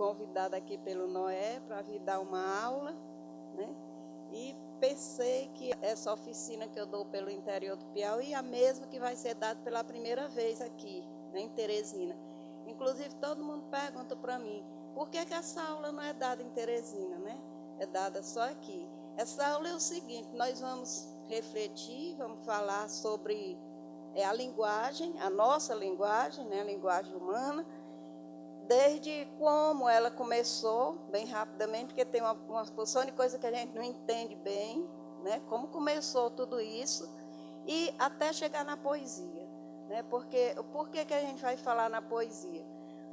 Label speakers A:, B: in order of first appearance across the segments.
A: convidada aqui pelo Noé para vir dar uma aula, né? E pensei que essa oficina que eu dou pelo interior do Piauí é a mesma que vai ser dada pela primeira vez aqui, né, em Teresina. Inclusive, todo mundo pergunta para mim, por que essa aula não é dada em Teresina, né? É dada só aqui. Essa aula é o seguinte, nós vamos refletir, vamos falar sobre a linguagem, a nossa linguagem, né, a linguagem humana, desde como ela começou, bem rapidamente, porque tem uma porção de coisa que a gente não entende bem, né? Como começou tudo isso, e até chegar na poesia, né? Por que a gente vai falar na poesia?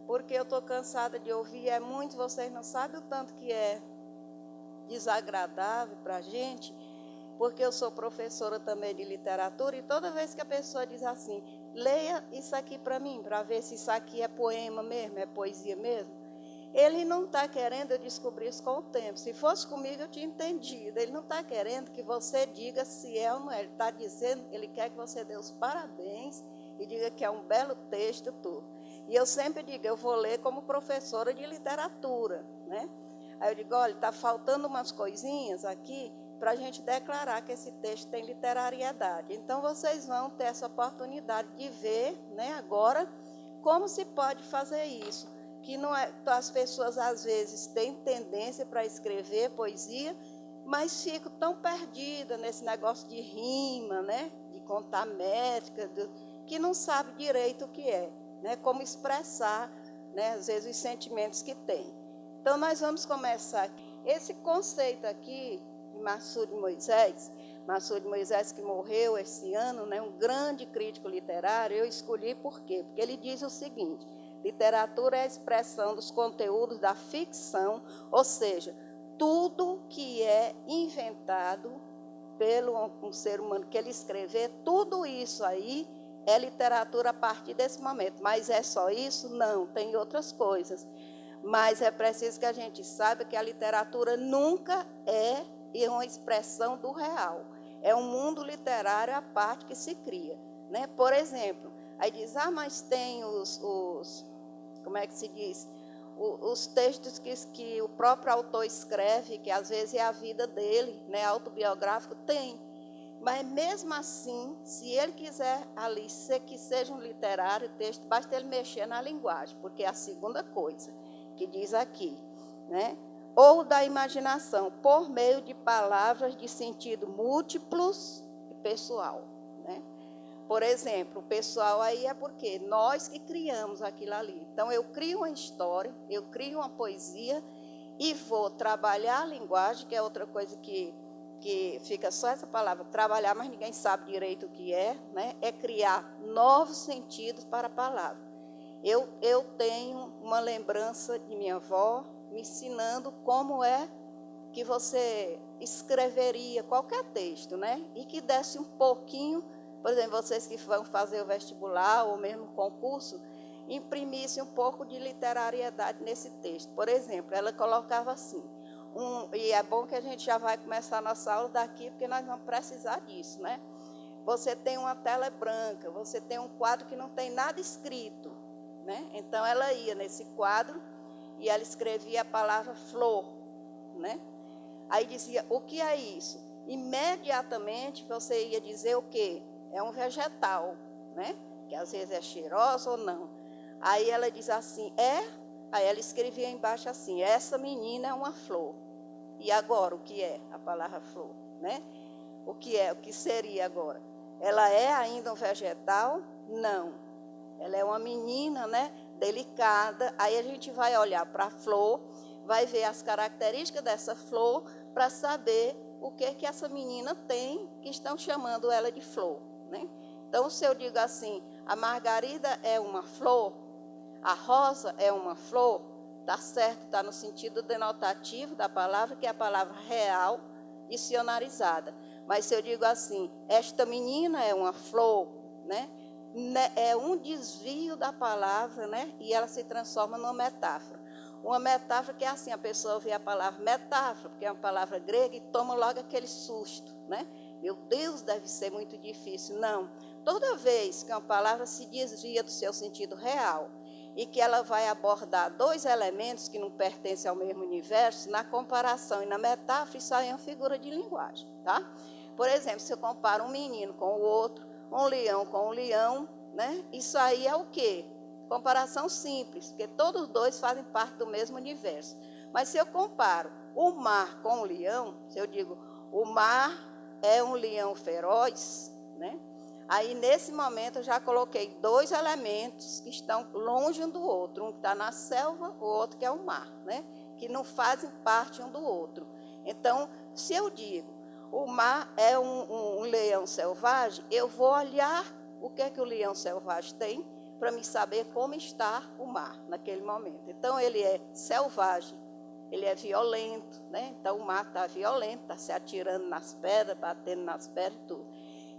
A: Porque eu estou cansada de ouvir, vocês não sabem o tanto que é desagradável para a gente, porque eu sou professora também de literatura, e toda vez que a pessoa diz assim, leia isso aqui para mim, para ver se isso aqui é poema mesmo, é poesia mesmo, ele não está querendo eu descobrir isso com o tempo. Se fosse comigo, eu tinha entendido. Ele não está querendo que você diga se é ou não é. Ele está dizendo, ele quer que você dê os parabéns e diga que é um belo texto tudo. E eu sempre digo, eu vou ler como professora de literatura, né? Aí eu digo, olha, está faltando umas coisinhas aqui, para a gente declarar que esse texto tem literariedade. Então, vocês vão ter essa oportunidade de ver, né, agora, como se pode fazer isso. Que não é, as pessoas, às vezes, têm tendência para escrever poesia, mas ficam tão perdidas nesse negócio de rima, né, de contar métrica, que não sabe direito o que é, né, como expressar, né, às vezes, os sentimentos que tem. Então, nós vamos começar. Esse conceito aqui, Massude Moisés, que morreu esse ano, né, um grande crítico literário, eu escolhi por quê? Porque ele diz o seguinte, literatura é a expressão dos conteúdos da ficção, ou seja, tudo que é inventado pelo um ser humano que ele escrever, tudo isso aí é literatura a partir desse momento. Mas é só isso? Não, tem outras coisas. Mas é preciso que a gente saiba que a literatura nunca é uma expressão do real. É um mundo literário à parte que se cria, né? Por exemplo, aí diz, mas tem como é que se diz? Os textos que o próprio autor escreve, que às vezes é a vida dele, né, autobiográfico, tem. Mas mesmo assim, se ele quiser ali que seja um literário texto, basta ele mexer na linguagem, porque é a segunda coisa que diz aqui, né? Ou da imaginação, por meio de palavras de sentido múltiplos e pessoal, né? Por exemplo, o pessoal aí é porque nós que criamos aquilo ali. Então, eu crio uma história, eu crio uma poesia e vou trabalhar a linguagem, que é outra coisa que fica só essa palavra, trabalhar, mas ninguém sabe direito o que é, né? É criar novos sentidos para a palavra. Eu tenho uma lembrança de minha avó me ensinando como é que você escreveria qualquer texto, né? E que desse um pouquinho, por exemplo, vocês que vão fazer o vestibular ou mesmo o concurso, imprimissem um pouco de literariedade nesse texto. Por exemplo, ela colocava assim, e é bom que a gente já vai começar a nossa aula daqui, porque nós vamos precisar disso, né? Você tem uma tela branca, você tem um quadro que não tem nada escrito, né? Então, ela ia nesse quadro e ela escrevia a palavra flor, né? Aí dizia, o que é isso? Imediatamente você ia dizer o quê? É um vegetal, né? Que às vezes é cheiroso ou não. Aí ela diz assim, Aí ela escrevia embaixo assim, essa menina é uma flor. E agora, o que é a palavra flor, né? O que seria agora? Ela é ainda um vegetal? Não. Ela é uma menina, né, delicada. Aí a gente vai olhar para a flor, vai ver as características dessa flor para saber o que essa menina tem que estão chamando ela de flor, né? Então, se eu digo assim, a margarida é uma flor, a rosa é uma flor, está certo, está no sentido denotativo da palavra, que é a palavra real, dicionarizada. Mas se eu digo assim, esta menina é uma flor, né? É um desvio da palavra, né? E ela se transforma numa metáfora. Uma metáfora que é assim, a pessoa vê a palavra metáfora, porque é uma palavra grega, e toma logo aquele susto, né? Meu Deus, deve ser muito difícil. Não. Toda vez que uma palavra se desvia do seu sentido real e que ela vai abordar dois elementos que não pertencem ao mesmo universo, na comparação e na metáfora, isso aí é uma figura de linguagem, tá? Por exemplo, se eu comparo um menino com o outro, um leão com um leão, né? Isso aí é o quê? Comparação simples, porque todos os dois fazem parte do mesmo universo. Mas se eu comparo o mar com o leão, se eu digo o mar é um leão feroz, né? Aí, nesse momento, eu já coloquei dois elementos que estão longe um do outro. Um que está na selva, o outro que é o mar, né? Que não fazem parte um do outro. Então, se eu digo, o mar é um leão selvagem, eu vou olhar o que é que o leão selvagem tem para me saber como está o mar naquele momento. Então, ele é selvagem, ele é violento, né? Então, o mar está violento, está se atirando nas pedras, batendo nas pedras e tudo.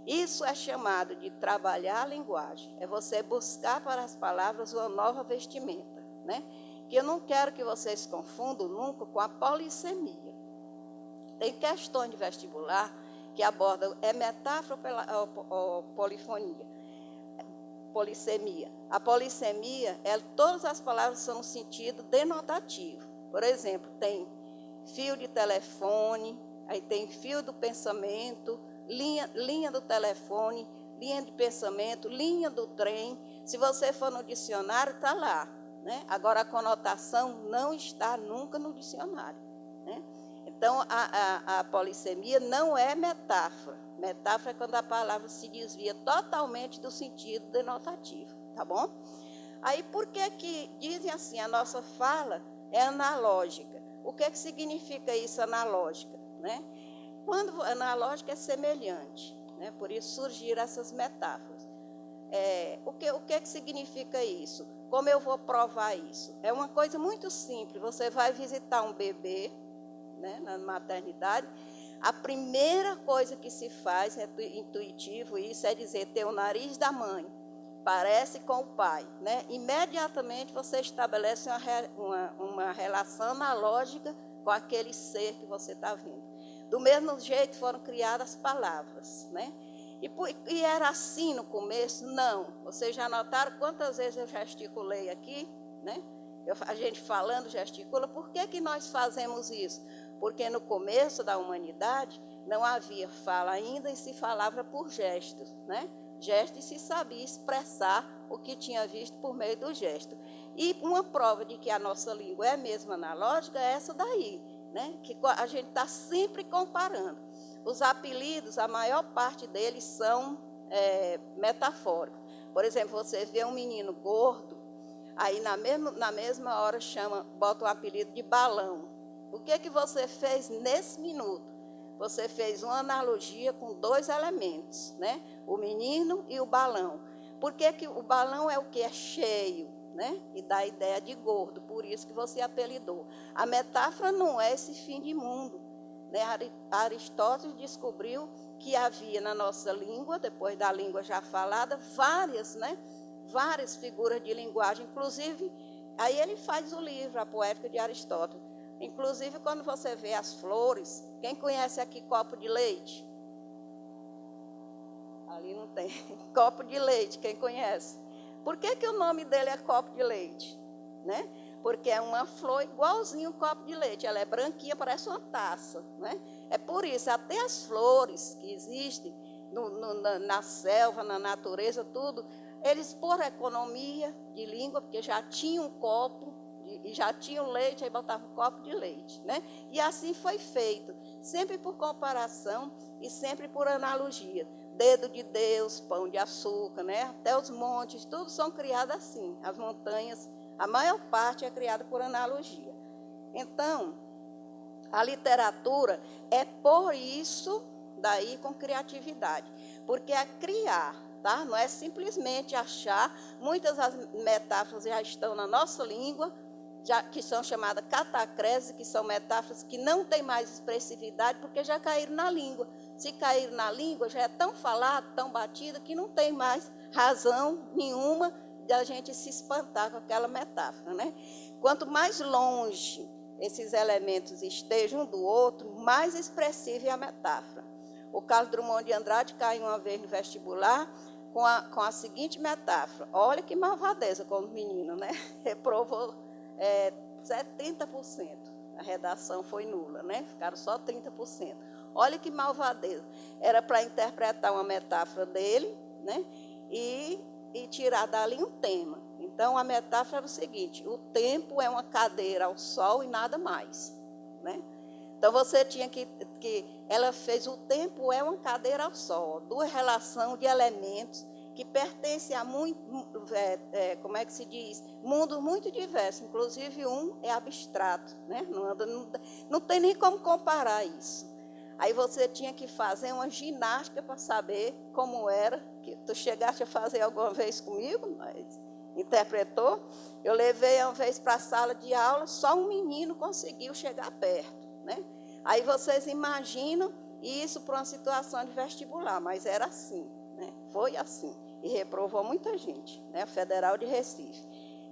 A: Isso é chamado de trabalhar a linguagem. É você buscar para as palavras uma nova vestimenta, né? Que eu não quero que vocês confundam nunca com a polissemia. Tem questões de vestibular que abordam metáfora ou polifonia. Polissemia. A polissemia, todas as palavras são no sentido denotativo. Por exemplo, tem fio de telefone, aí tem fio do pensamento, linha do telefone, linha de pensamento, linha do trem. Se você for no dicionário, está lá, né? Agora, a conotação não está nunca no dicionário, né? Então, a polissemia não é metáfora. Metáfora é quando a palavra se desvia totalmente do sentido denotativo, tá bom? Aí, por que dizem assim, a nossa fala é analógica? O que significa isso, analógica, né? Quando analógica é semelhante, né? Por isso surgiram essas metáforas. O que significa isso? Como eu vou provar isso? É uma coisa muito simples. Você vai visitar um bebê, né, na maternidade. A primeira coisa que se faz, é intuitivo, isso é dizer, ter o nariz da mãe, parece com o pai, né? Imediatamente você estabelece uma relação analógica com aquele ser que você está vendo. Do mesmo jeito foram criadas palavras, né? E era assim no começo? Não. Vocês já notaram quantas vezes eu gesticulei aqui, né? A gente falando gesticula. Por que nós fazemos isso? Porque no começo da humanidade não havia fala ainda e se falava por gestos, né? Gestos, se sabia expressar o que tinha visto por meio do gesto. E uma prova de que a nossa língua é mesmo analógica é essa daí, né? Que a gente está sempre comparando. Os apelidos, a maior parte deles são metafóricos. Por exemplo, você vê um menino gordo, aí na mesma hora bota o apelido de balão. O que você fez nesse minuto? Você fez uma analogia com dois elementos, né? O menino e o balão. Por que o balão é o que? É cheio, né? E dá a ideia de gordo, por isso que você apelidou. A metáfora não é esse fim de mundo, né? Aristóteles descobriu que havia na nossa língua, depois da língua já falada, várias figuras de linguagem. Inclusive, aí ele faz o livro, a Poética de Aristóteles. Inclusive, quando você vê as flores, quem conhece aqui copo de leite? Ali não tem. Copo de leite, quem conhece? Por que o nome dele é copo de leite? Né? Porque é uma flor igualzinho um copo de leite. Ela é branquinha, parece uma taça. Né? É por isso, até as flores que existem na selva, na natureza, tudo, eles, por economia de língua, porque já tinham um copo, e já tinham leite, aí botavam um copo de leite, né? E assim foi feito, sempre por comparação e sempre por analogia. Dedo de Deus, pão de açúcar, né? Até os montes, tudo são criados assim. As montanhas, a maior parte é criada por analogia. Então, a literatura é por isso daí com criatividade, porque é criar, tá? Não é simplesmente achar. Muitas das metáforas já estão na nossa língua, que são chamadas catacreses, que são metáforas que não têm mais expressividade, porque já caíram na língua. Se caíram na língua, já é tão falado, tão batido, que não tem mais razão nenhuma de a gente se espantar com aquela metáfora, né? Quanto mais longe esses elementos estejam um do outro, mais expressiva é a metáfora. O Carlos Drummond de Andrade caiu uma vez no vestibular com a seguinte metáfora. Olha que malvadeza com o menino, né? Reprovou 70%. A redação foi nula, né? Ficaram só 30%. Olha que malvadeza. Era para interpretar uma metáfora dele, né? E tirar dali um tema. Então, a metáfora era o seguinte: o tempo é uma cadeira ao sol e nada mais, né? Então, você tinha que ela fez o tempo é uma cadeira ao sol, duas relações de elementos que pertencem a muito, como é que se diz, mundos muito diversos, inclusive um é abstrato, né? Não tem nem como comparar isso. Aí você tinha que fazer uma ginástica para saber como era, que tu chegaste a fazer alguma vez comigo, mas interpretou. Eu levei uma vez para a sala de aula, só um menino conseguiu chegar perto, né? Aí vocês imaginam isso para uma situação de vestibular, mas era assim, né? Foi assim, e reprovou muita gente, né? A Federal de Recife.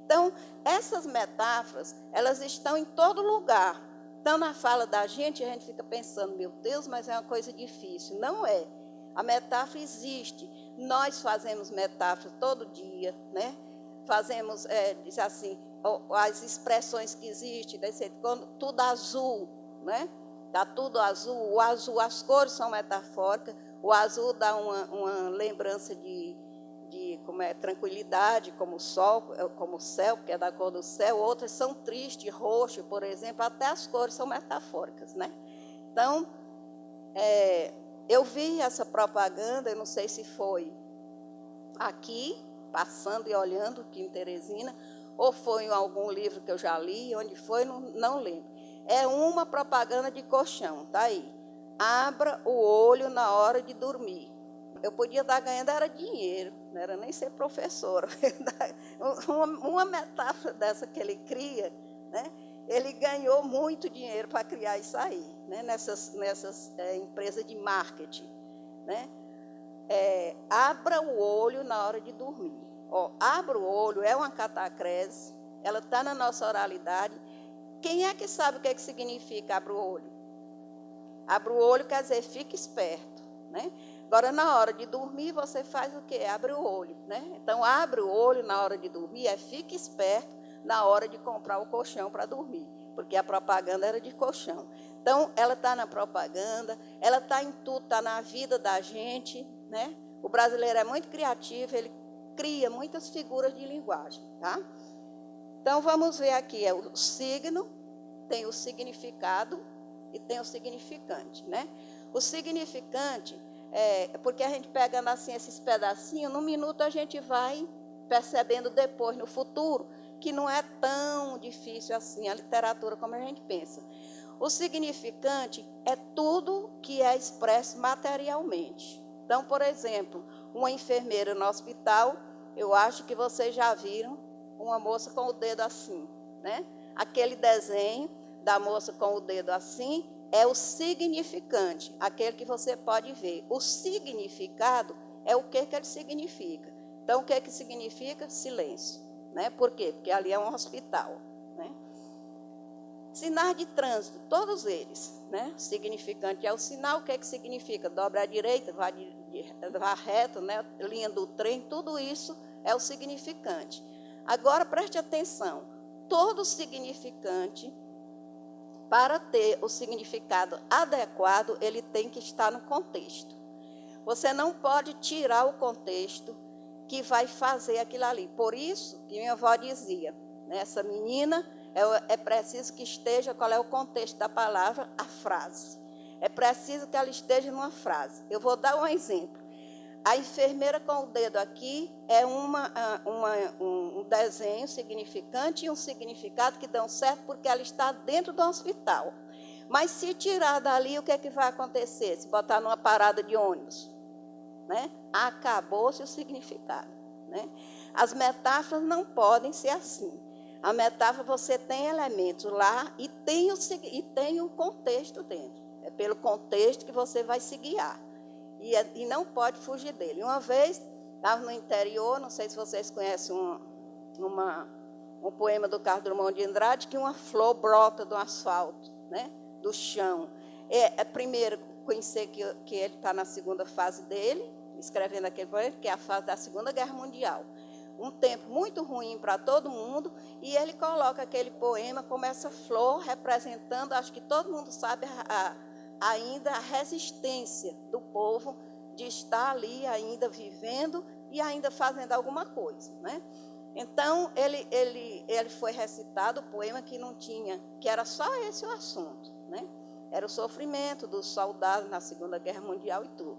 A: Então, essas metáforas, elas estão em todo lugar. Então, na fala da gente, a gente fica pensando, meu Deus, mas é uma coisa difícil. Não é. A metáfora existe. Nós fazemos metáfora todo dia, né? Fazemos, diz assim, as expressões que existem, quando tudo azul, né? Está tudo azul. O azul, as cores são metafóricas. O azul dá uma lembrança de como é, tranquilidade, como o sol, como o céu, porque é da cor do céu. Outras são tristes, roxo, por exemplo. Até as cores são metafóricas, né? Então, eu vi essa propaganda, eu não sei se foi aqui, passando e olhando, aqui em Teresina, ou foi em algum livro que eu já li, onde foi, não lembro. É uma propaganda de colchão, tá aí. Abra o olho na hora de dormir. Eu podia estar ganhando, era dinheiro, não era nem ser professora. Uma metáfora dessa que ele cria, né? Ele ganhou muito dinheiro para criar isso aí, né? Nessas empresas de marketing, né? Abra o olho na hora de dormir. Abra o olho é uma catacrese, ela está na nossa oralidade. Quem é que sabe o que significa abra o olho? Abra o olho quer dizer fique esperto, né? Agora, na hora de dormir, você faz o quê? Abre o olho, né? Então, abre o olho na hora de dormir, fique esperto na hora de comprar o colchão para dormir, porque a propaganda era de colchão. Então, ela está na propaganda, ela está em tudo, está na vida da gente, né? O brasileiro é muito criativo, ele cria muitas figuras de linguagem, tá? Então, vamos ver aqui, o signo, tem o significado e tem o significante, né? O significante porque a gente pegando assim esses pedacinhos, num minuto a gente vai percebendo depois, no futuro, que não é tão difícil assim a literatura como a gente pensa. O significante é tudo que é expresso materialmente. Então, por exemplo, uma enfermeira no hospital, eu acho que vocês já viram uma moça com o dedo assim, né? Aquele desenho da moça com o dedo assim é o significante, aquele que você pode ver. O significado é o que ele significa. Então, o que significa? Silêncio, né? Por quê? Porque ali é um hospital, né? Sinais de trânsito, todos eles, né? Significante é o sinal, o que significa? Dobra à direita, vá reto, né? Linha do trem, tudo isso é o significante. Agora, preste atenção, todo significante, para ter o significado adequado, ele tem que estar no contexto. Você não pode tirar o contexto que vai fazer aquilo ali. Por isso que minha avó dizia, né, essa menina, é preciso que esteja, qual é o contexto da palavra? A frase. É preciso que ela esteja numa frase. Eu vou dar um exemplo. A enfermeira com o dedo aqui é um desenho significante e um significado que dão certo porque ela está dentro do hospital. Mas se tirar dali, o que é que vai acontecer? Se botar numa parada de ônibus, né? Acabou-se o significado, né? As metáforas não podem ser assim. A metáfora, você tem elementos lá e tem um contexto dentro. É pelo contexto que você vai se guiar. E não pode fugir dele. Uma vez, estava no interior, não sei se vocês conhecem um poema do Carlos Drummond de Andrade, que uma flor brota do asfalto, né? Do chão. Primeiro, conhecer que ele está na segunda fase dele, escrevendo aquele poema, que é a fase da Segunda Guerra Mundial. Um tempo muito ruim para todo mundo, e ele coloca aquele poema como essa flor, representando, acho que todo mundo sabe ainda a resistência do povo de estar ali ainda vivendo e ainda fazendo alguma coisa, né? Então, ele foi recitado o poema que não tinha, que era só esse o assunto, né? Era o sofrimento dos soldados na Segunda Guerra Mundial e tudo.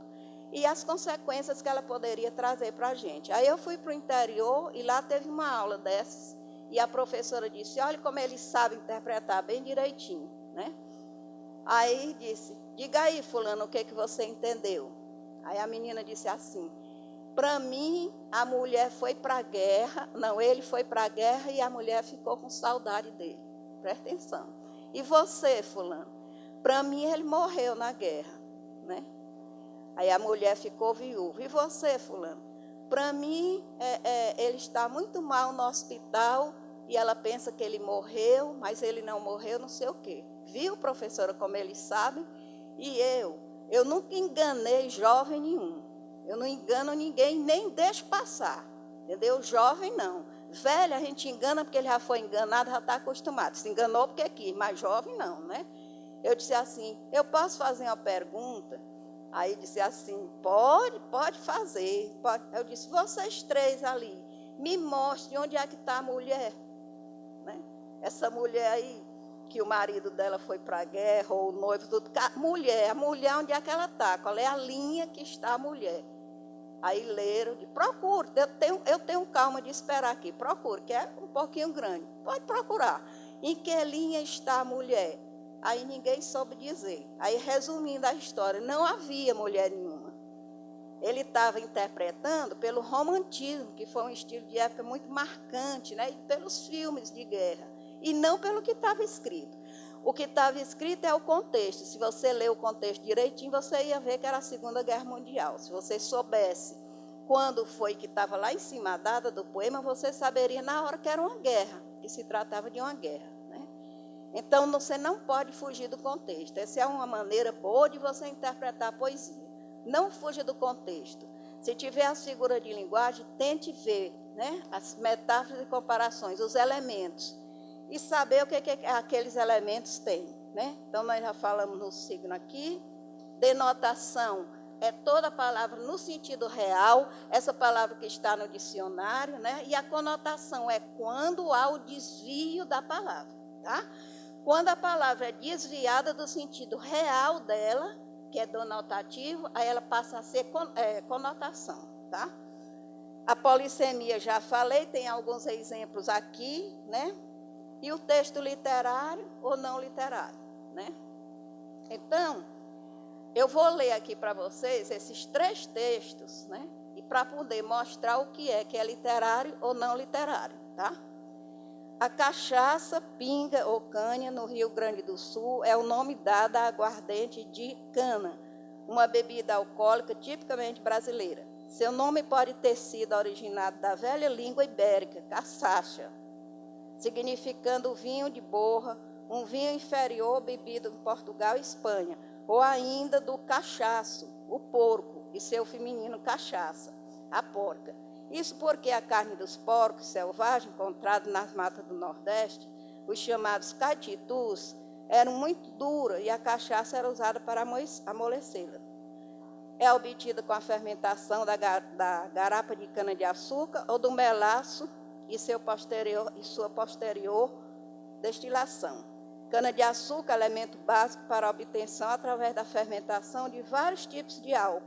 A: E as consequências que ela poderia trazer para a gente. Aí eu fui para o interior e lá teve uma aula dessas, e a professora disse, olha como ele sabe interpretar bem direitinho, né? Aí disse, diga aí, fulano, o que você entendeu? Aí a menina disse assim, para mim, a mulher foi para a guerra, não, ele foi para a guerra e a mulher ficou com saudade dele. Presta atenção. E você, fulano? Para mim, ele morreu na guerra, né? Aí a mulher ficou viúva. E você, fulano? Para mim, ele está muito mal no hospital e ela pensa que ele morreu, mas ele não morreu, não sei o quê. Viu, professora, como eles sabem? E eu nunca enganei jovem nenhum. Eu não engano ninguém, nem deixo passar, entendeu? Jovem não. Velho a gente engana porque ele já foi enganado, já está acostumado. Se enganou porque quis, mas jovem não, né? Eu disse assim, eu posso fazer uma pergunta? Aí disse assim, pode fazer. Pode. Eu disse, vocês três ali, me mostrem onde é que está a mulher. Né? Essa mulher aí, que o marido dela foi para a guerra, ou o noivo, tudo. A mulher onde é que ela está? Qual é a linha que está a mulher? Aí leram, procure, eu tenho calma de esperar aqui, procure, que é um pouquinho grande, pode procurar. Em que linha está a mulher? Aí ninguém soube dizer. Aí, resumindo a história, não havia mulher nenhuma. Ele estava interpretando pelo romantismo, que foi um estilo de época muito marcante, né? E pelos filmes de guerra, e não pelo que estava escrito. O que estava escrito é o contexto. Se você ler o contexto direitinho, você ia ver que era a Segunda Guerra Mundial. Se você soubesse quando foi que estava lá em cima a data do poema, você saberia na hora que era uma guerra, que se tratava de uma guerra. Né? Então, você não pode fugir do contexto. Essa é uma maneira boa de você interpretar a poesia. Não fuja do contexto. Se tiver as figuras de linguagem, tente ver, né, as metáforas e comparações, os elementos, e saber o que aqueles elementos têm. Né? Então, nós já falamos no signo aqui. Denotação é toda palavra no sentido real, essa palavra que está no dicionário, né? E a conotação é quando há o desvio da palavra. Tá? Quando a palavra é desviada do sentido real dela, que é denotativo, aí ela passa a ser conotação. Tá? A polissemia, já falei, tem alguns exemplos aqui, né? E o texto literário ou não literário, né? Então, eu vou ler aqui para vocês esses três textos, né? E para poder mostrar o que é literário ou não literário, tá? A cachaça, pinga ou canha no Rio Grande do Sul é o nome dado à aguardente de cana, uma bebida alcoólica tipicamente brasileira. Seu nome pode ter sido originado da velha língua ibérica, caçacha, significando vinho de borra, um vinho inferior bebido em Portugal e Espanha, ou ainda do cachaço, o porco, e seu feminino cachaça, a porca. Isso porque a carne dos porcos selvagens, encontrada nas matas do Nordeste, os chamados catitus, eram muito duras e a cachaça era usada para amolecê-la. É obtida com a fermentação da garapa de cana-de-açúcar ou do melaço e sua posterior destilação. Cana-de-açúcar, elemento básico para a obtenção através da fermentação de vários tipos de álcool,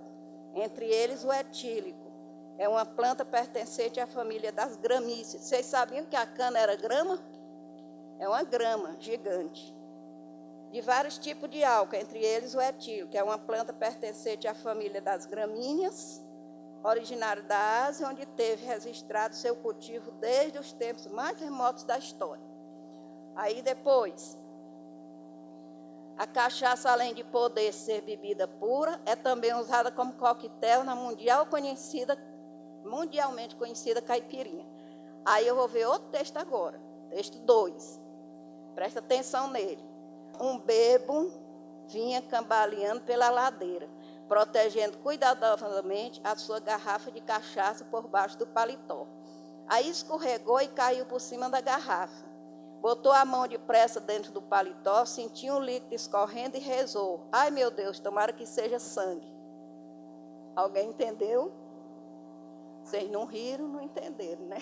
A: entre eles o etílico. É uma planta pertencente à família das gramíceas. Vocês sabiam que a cana era grama? É uma grama gigante. De vários tipos de álcool, entre eles o etílico, que é uma planta pertencente à família das gramíneas, originário da Ásia, onde teve registrado seu cultivo desde os tempos mais remotos da história. Aí depois, a cachaça, além de poder ser bebida pura, é também usada como coquetel na mundialmente conhecida caipirinha. Aí eu vou ver outro texto agora, texto 2. Presta atenção nele. Um bêbado vinha cambaleando pela ladeira. protegendo cuidadosamente a sua garrafa de cachaça por baixo do paletó. Aí escorregou e caiu por cima da garrafa. Botou a mão depressa dentro do paletó, sentiu um líquido escorrendo e rezou. Ai, meu Deus, tomara que seja sangue. Alguém entendeu? Vocês não riram, não entenderam, né?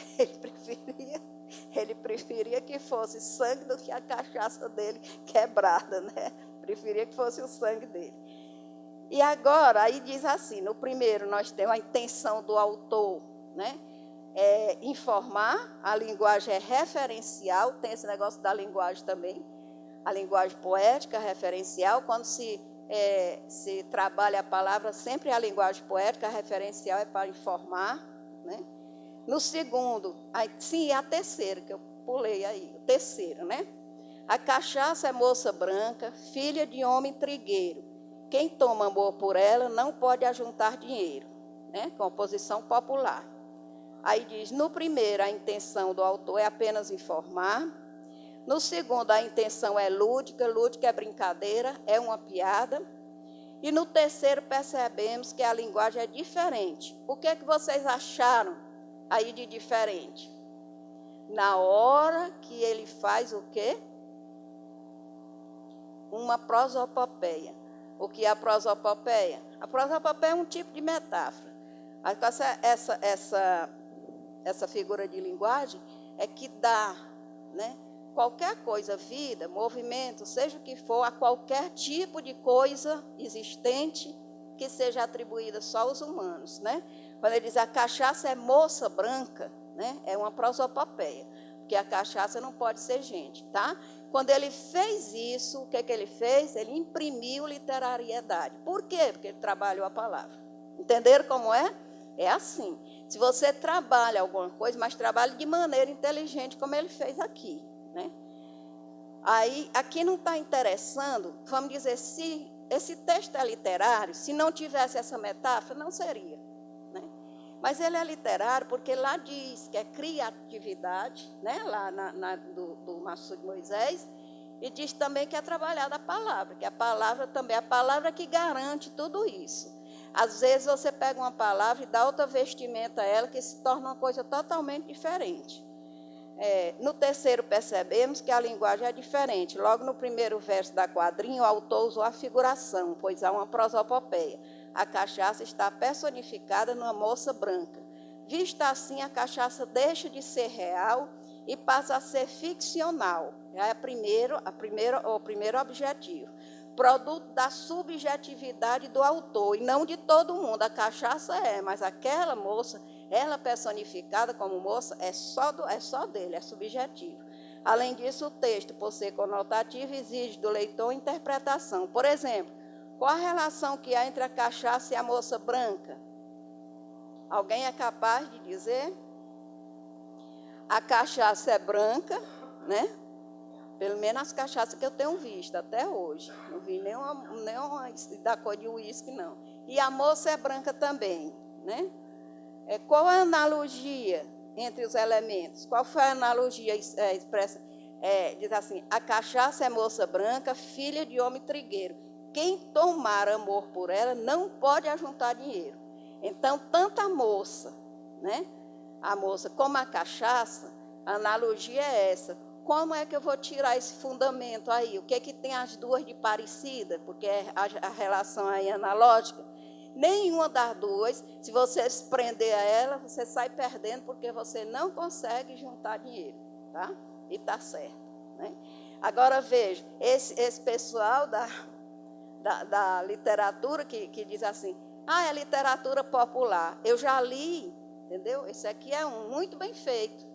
A: Ele preferia que fosse sangue do que a cachaça dele quebrada, né? Preferia que fosse o sangue dele. E agora, aí diz assim, no primeiro nós temos a intenção do autor, né? Informar, a linguagem é referencial, tem esse negócio da linguagem também, a linguagem poética referencial, quando se trabalha a palavra, sempre a linguagem poética referencial é para informar, né? No segundo, a terceira, que eu pulei aí, o terceiro, né? A cachaça é moça branca, filha de homem trigueiro. Quem toma amor por ela não pode ajuntar dinheiro, né? Composição popular. Aí diz, no primeiro, a intenção do autor é apenas informar. No segundo, a intenção é lúdica, lúdica é brincadeira, é uma piada. E no terceiro, percebemos que a linguagem é diferente. O que é que vocês acharam aí de diferente? Na hora que ele faz o quê? Uma prosopopeia. O que é a prosopopeia? A prosopopeia é um tipo de metáfora. Essa figura de linguagem é que dá, né, qualquer coisa, vida, movimento, seja o que for, a qualquer tipo de coisa existente que seja atribuída só aos humanos, né? Quando ele diz a cachaça é moça branca, né, é uma prosopopeia, porque a cachaça não pode ser gente, tá? Quando ele fez isso, o que ele fez? Ele imprimiu literariedade. Por quê? Porque ele trabalhou a palavra. Entenderam como é? É assim. Se você trabalha alguma coisa, mas trabalha de maneira inteligente, como ele fez aqui, né? Aí, aqui não está interessando, vamos dizer, se esse texto é literário, se não tivesse essa metáfora, não seria, né? Mas ele é literário porque lá diz que é criatividade, né? Lá do Maçu de Moisés, e diz também que é trabalhada a palavra, que a palavra também é a palavra que garante tudo isso. Às vezes você pega uma palavra e dá outra vestimenta a ela, que se torna uma coisa totalmente diferente. No terceiro, percebemos que a linguagem é diferente. Logo no primeiro verso da quadrinha, o autor usou a figuração, pois há uma prosopopeia. A cachaça está personificada numa moça branca. Vista assim, a cachaça deixa de ser real e passa a ser ficcional. É o primeiro objetivo. Produto da subjetividade do autor e não de todo mundo. A cachaça mas aquela moça, ela personificada como moça, é só dele, é subjetivo. Além disso, o texto, por ser conotativo, exige do leitor interpretação. Por exemplo, qual a relação que há entre a cachaça e a moça branca? Alguém é capaz de dizer? A cachaça é branca, né? Pelo menos as cachaças que eu tenho visto até hoje. Não vi nenhuma da cor de uísque, não. E a moça é branca também, né? Qual a analogia entre os elementos? Qual foi a analogia expressa? Diz assim, a cachaça é moça branca, filha de homem trigueiro. Quem tomar amor por ela não pode ajuntar dinheiro. Então, tanto a moça, né? A moça como a cachaça, a analogia é essa. Como é que eu vou tirar esse fundamento aí? O que é que tem as duas de parecida? Porque a relação aí é analógica. Nenhuma das duas, se você se prender a ela, você sai perdendo porque você não consegue juntar dinheiro, tá? E está certo, né? Agora, veja, esse pessoal da literatura que diz assim, é literatura popular. Eu já li, entendeu? Esse aqui é muito bem feito.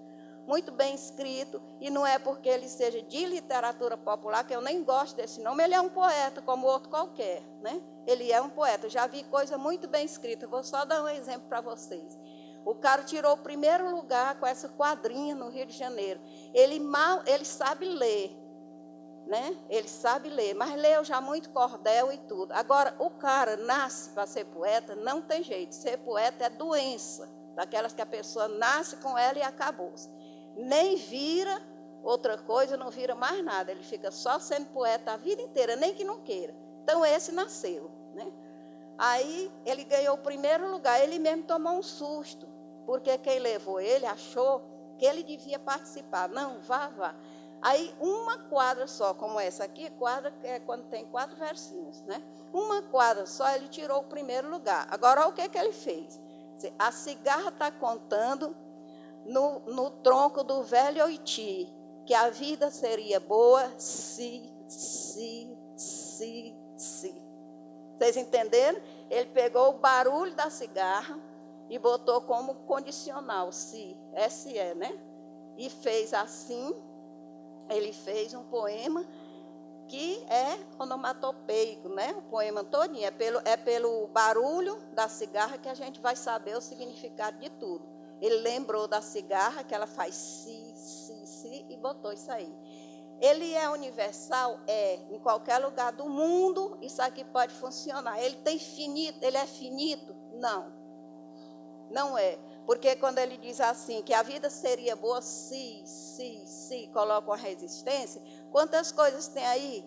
A: Muito bem escrito, e não é porque ele seja de literatura popular, que eu nem gosto desse nome, ele é um poeta, como outro qualquer, né? Ele é um poeta, eu já vi coisa muito bem escrita, vou só dar um exemplo para vocês. O cara tirou o primeiro lugar com essa quadrinha no Rio de Janeiro. Ele sabe ler, né? Ele sabe ler, mas leu já muito cordel e tudo. Agora, o cara nasce para ser poeta, não tem jeito, ser poeta é doença, daquelas que a pessoa nasce com ela e acabou-se. Nem vira outra coisa, não vira mais nada. Ele fica só sendo poeta a vida inteira, nem que não queira. Então, esse nasceu, né? Aí ele ganhou o primeiro lugar, ele mesmo tomou um susto, porque quem levou ele achou que ele devia participar. Não, vá. Aí uma quadra só, como essa aqui, quadra é quando tem 4 versinhos, né? Uma quadra só, ele tirou o primeiro lugar. Agora, olha o que ele fez. A cigarra está contando no tronco do velho Oiti, que a vida seria boa se. Vocês entenderam? Ele pegou o barulho da cigarra e botou como condicional, se, S-E, né? E fez assim, ele fez um poema que é onomatopeico, né? O poema todinho, é pelo barulho da cigarra que a gente vai saber o significado de tudo. Ele lembrou da cigarra, que ela faz si, e botou isso aí. Ele é universal? É. Em qualquer lugar do mundo, isso aqui pode funcionar. Ele é finito? Não. Não é. Porque quando ele diz assim, que a vida seria boa se, coloca uma resistência, quantas coisas tem aí?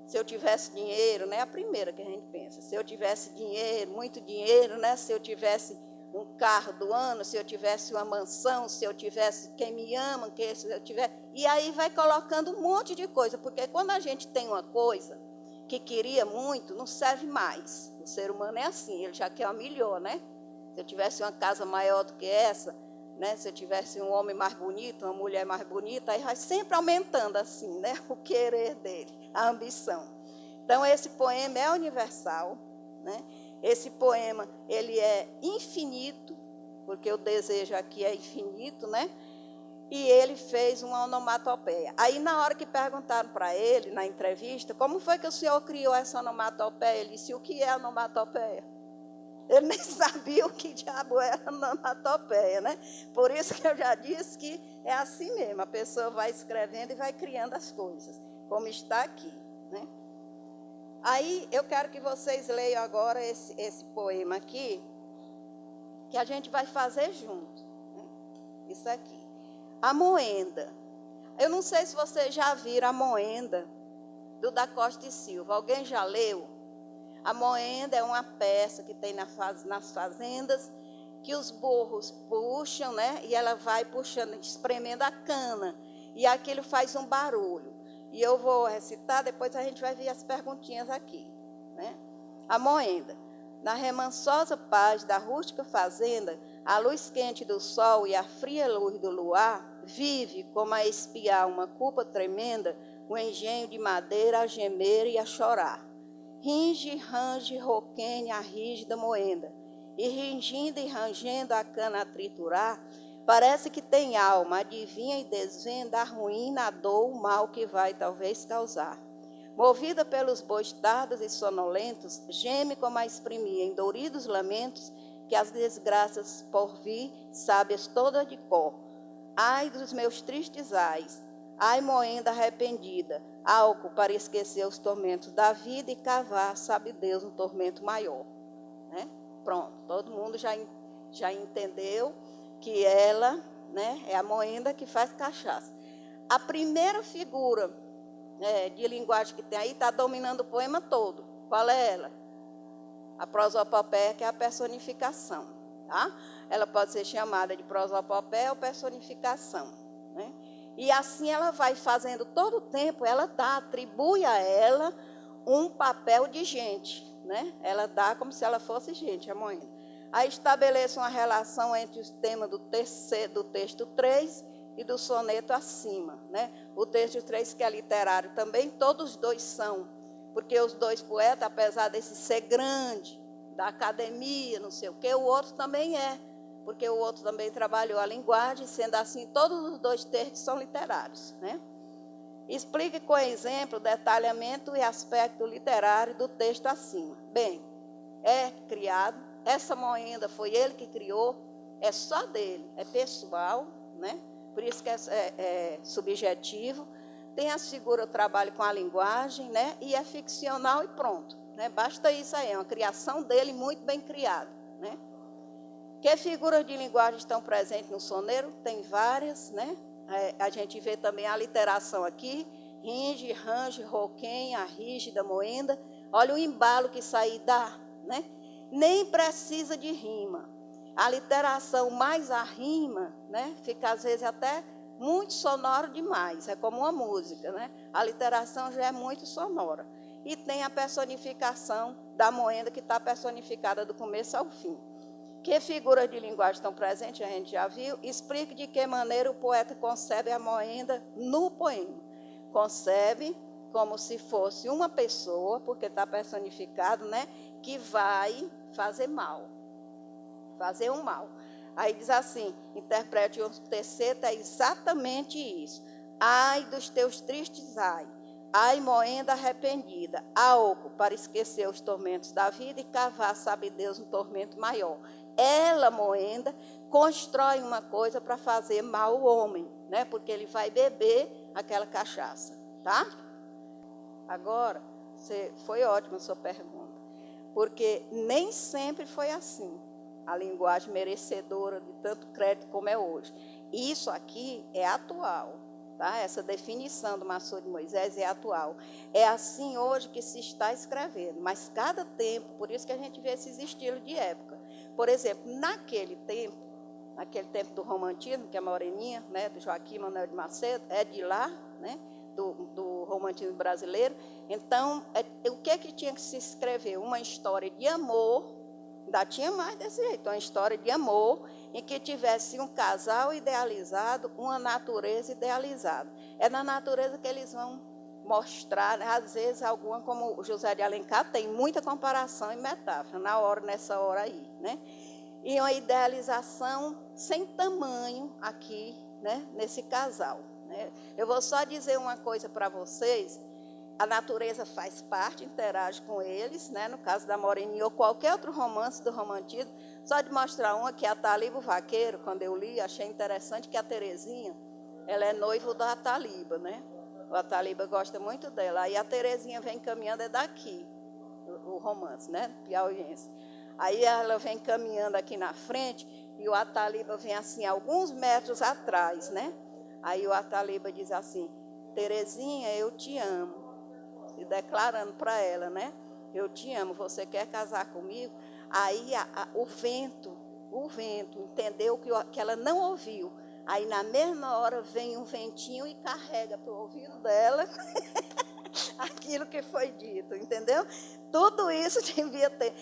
A: Se eu tivesse dinheiro, né? A primeira que a gente pensa. Se eu tivesse dinheiro, muito dinheiro, né? Se eu tivesse um carro do ano, se eu tivesse uma mansão, se eu tivesse quem me ama, se eu tivesse... E aí vai colocando um monte de coisa, porque quando a gente tem uma coisa que queria muito, não serve mais. O ser humano é assim, ele já quer uma melhor, né? Se eu tivesse uma casa maior do que essa, né? Se eu tivesse um homem mais bonito, uma mulher mais bonita, aí vai sempre aumentando assim, né? O querer dele, a ambição. Então, esse poema é universal, né? Esse poema, ele é infinito, porque o desejo aqui é infinito, né? E ele fez uma onomatopeia. Aí, na hora que perguntaram para ele, na entrevista, como foi que o senhor criou essa onomatopeia? Ele disse, o que é onomatopeia? Ele nem sabia o que diabo era onomatopeia, né? Por isso que eu já disse que é assim mesmo, a pessoa vai escrevendo e vai criando as coisas, como está aqui, né? Aí, eu quero que vocês leiam agora esse poema aqui, que a gente vai fazer junto, né? Isso aqui. A Moenda. Eu não sei se vocês já viram a Moenda, do Da Costa e Silva. Alguém já leu? A Moenda é uma peça que tem nas fazendas, que os burros puxam, né? E ela vai puxando, espremendo a cana. E aquilo faz um barulho. E eu vou recitar, depois a gente vai ver as perguntinhas aqui, né? A Moenda. Na remansosa paz da rústica fazenda, a luz quente do sol e a fria luz do luar, vive, como a espiar uma culpa tremenda, o engenho de madeira a gemer e a chorar. Ringe, range, roquenha a rígida moenda, e ringindo e rangendo a cana a triturar, parece que tem alma, adivinha e desvenda a ruína, a dor, o mal que vai talvez causar. Movida pelos bois tardos e sonolentos, geme como a exprimir em douridos lamentos, que as desgraças por vir, sábias todas de cor. Ai dos meus tristes ais, ai moenda arrependida, álcool para esquecer os tormentos da vida e cavar, sabe Deus, um tormento maior, né? Pronto, todo mundo já entendeu que ela, né, é a moenda que faz cachaça. A primeira figura de linguagem que tem aí está dominando o poema todo. Qual é ela? A prosopopeia, que é a personificação, tá? Ela pode ser chamada de prosopopeia ou personificação, né? E assim ela vai fazendo todo o tempo, ela atribui a ela um papel de gente, né? Ela dá como se ela fosse gente, a moenda. Aí estabeleça uma relação entre os temas do texto 3 e do soneto acima, né? O texto 3, que é literário também, todos os dois são, porque os dois poetas, apesar desse ser grande, da academia, não sei o quê, o outro também é, porque o outro também trabalhou a linguagem, sendo assim, todos os dois textos são literários, né? Explique com exemplo, detalhamento e aspecto literário do texto acima. Bem, é criado, essa moenda foi ele que criou, é só dele, é pessoal, né? Por isso que é subjetivo. Tem as figuras, eu trabalho com a linguagem, né? E é ficcional e pronto, né? Basta isso aí, é uma criação dele muito bem criada, né? Que figuras de linguagem estão presentes no soneiro? Tem várias, né? A gente vê também a literação aqui, ringe, range, roquenha, rígida, moenda. Olha o embalo que isso aí dá, né? nem precisa de rima. A literação mais a rima, né, fica às vezes até muito sonoro demais, é como uma música, né? A literação já é muito sonora. E tem a personificação da moenda, que está personificada do começo ao fim. Que figuras de linguagem estão presentes, a gente já viu. Explique de que maneira o poeta concebe a moenda no poema. Concebe como se fosse uma pessoa, porque está personificado, né, que vai fazer mal, fazer um mal. Aí diz assim, interprete o terceiro, é exatamente isso. Ai dos teus tristes, ai moenda arrependida, a oco, para esquecer os tormentos da vida e cavar, sabe Deus, um tormento maior. Ela, moenda, constrói uma coisa para fazer mal ao homem, né? Porque ele vai beber aquela cachaça, tá? Agora, foi ótima a sua pergunta, porque nem sempre foi assim, a linguagem merecedora de tanto crédito como é hoje. Isso aqui é atual, tá? Essa definição do Maçom de Moisés é atual. É assim hoje que se está escrevendo, mas cada tempo, por isso que a gente vê esses estilos de época. Por exemplo, naquele tempo do romantismo, que é a Moreninha, né, do Joaquim Manuel de Macedo, é de lá, né, do romantismo brasileiro. Então, o que tinha que se escrever? Uma história de amor, ainda tinha mais desse jeito, uma história de amor, em que tivesse um casal idealizado, uma natureza idealizada. É na natureza que eles vão mostrar, né, às vezes, alguma, como o José de Alencar, tem muita comparação e metáfora, nessa hora aí, né? E uma idealização sem tamanho aqui, né, nesse casal. Eu vou só dizer uma coisa para vocês, a natureza faz parte, interage com eles, né? No caso da Moreninha ou qualquer outro romance do romantismo, só de mostrar uma que é a Taliba o Vaqueiro, quando eu li, achei interessante que a Terezinha, ela é noiva da Taliba, né? A Taliba gosta muito dela, aí a Terezinha vem caminhando, é daqui, o romance, né? Piauiense. Aí ela vem caminhando aqui na frente e o Ataliba vem assim, alguns metros atrás, né? Aí o Ataliba diz assim, Terezinha, eu te amo. E declarando para ela, né? Eu te amo, você quer casar comigo? Aí o vento, entendeu que ela não ouviu. Aí na mesma hora vem um ventinho e carrega para o ouvido dela aquilo que foi dito, entendeu? Tudo isso devia ter.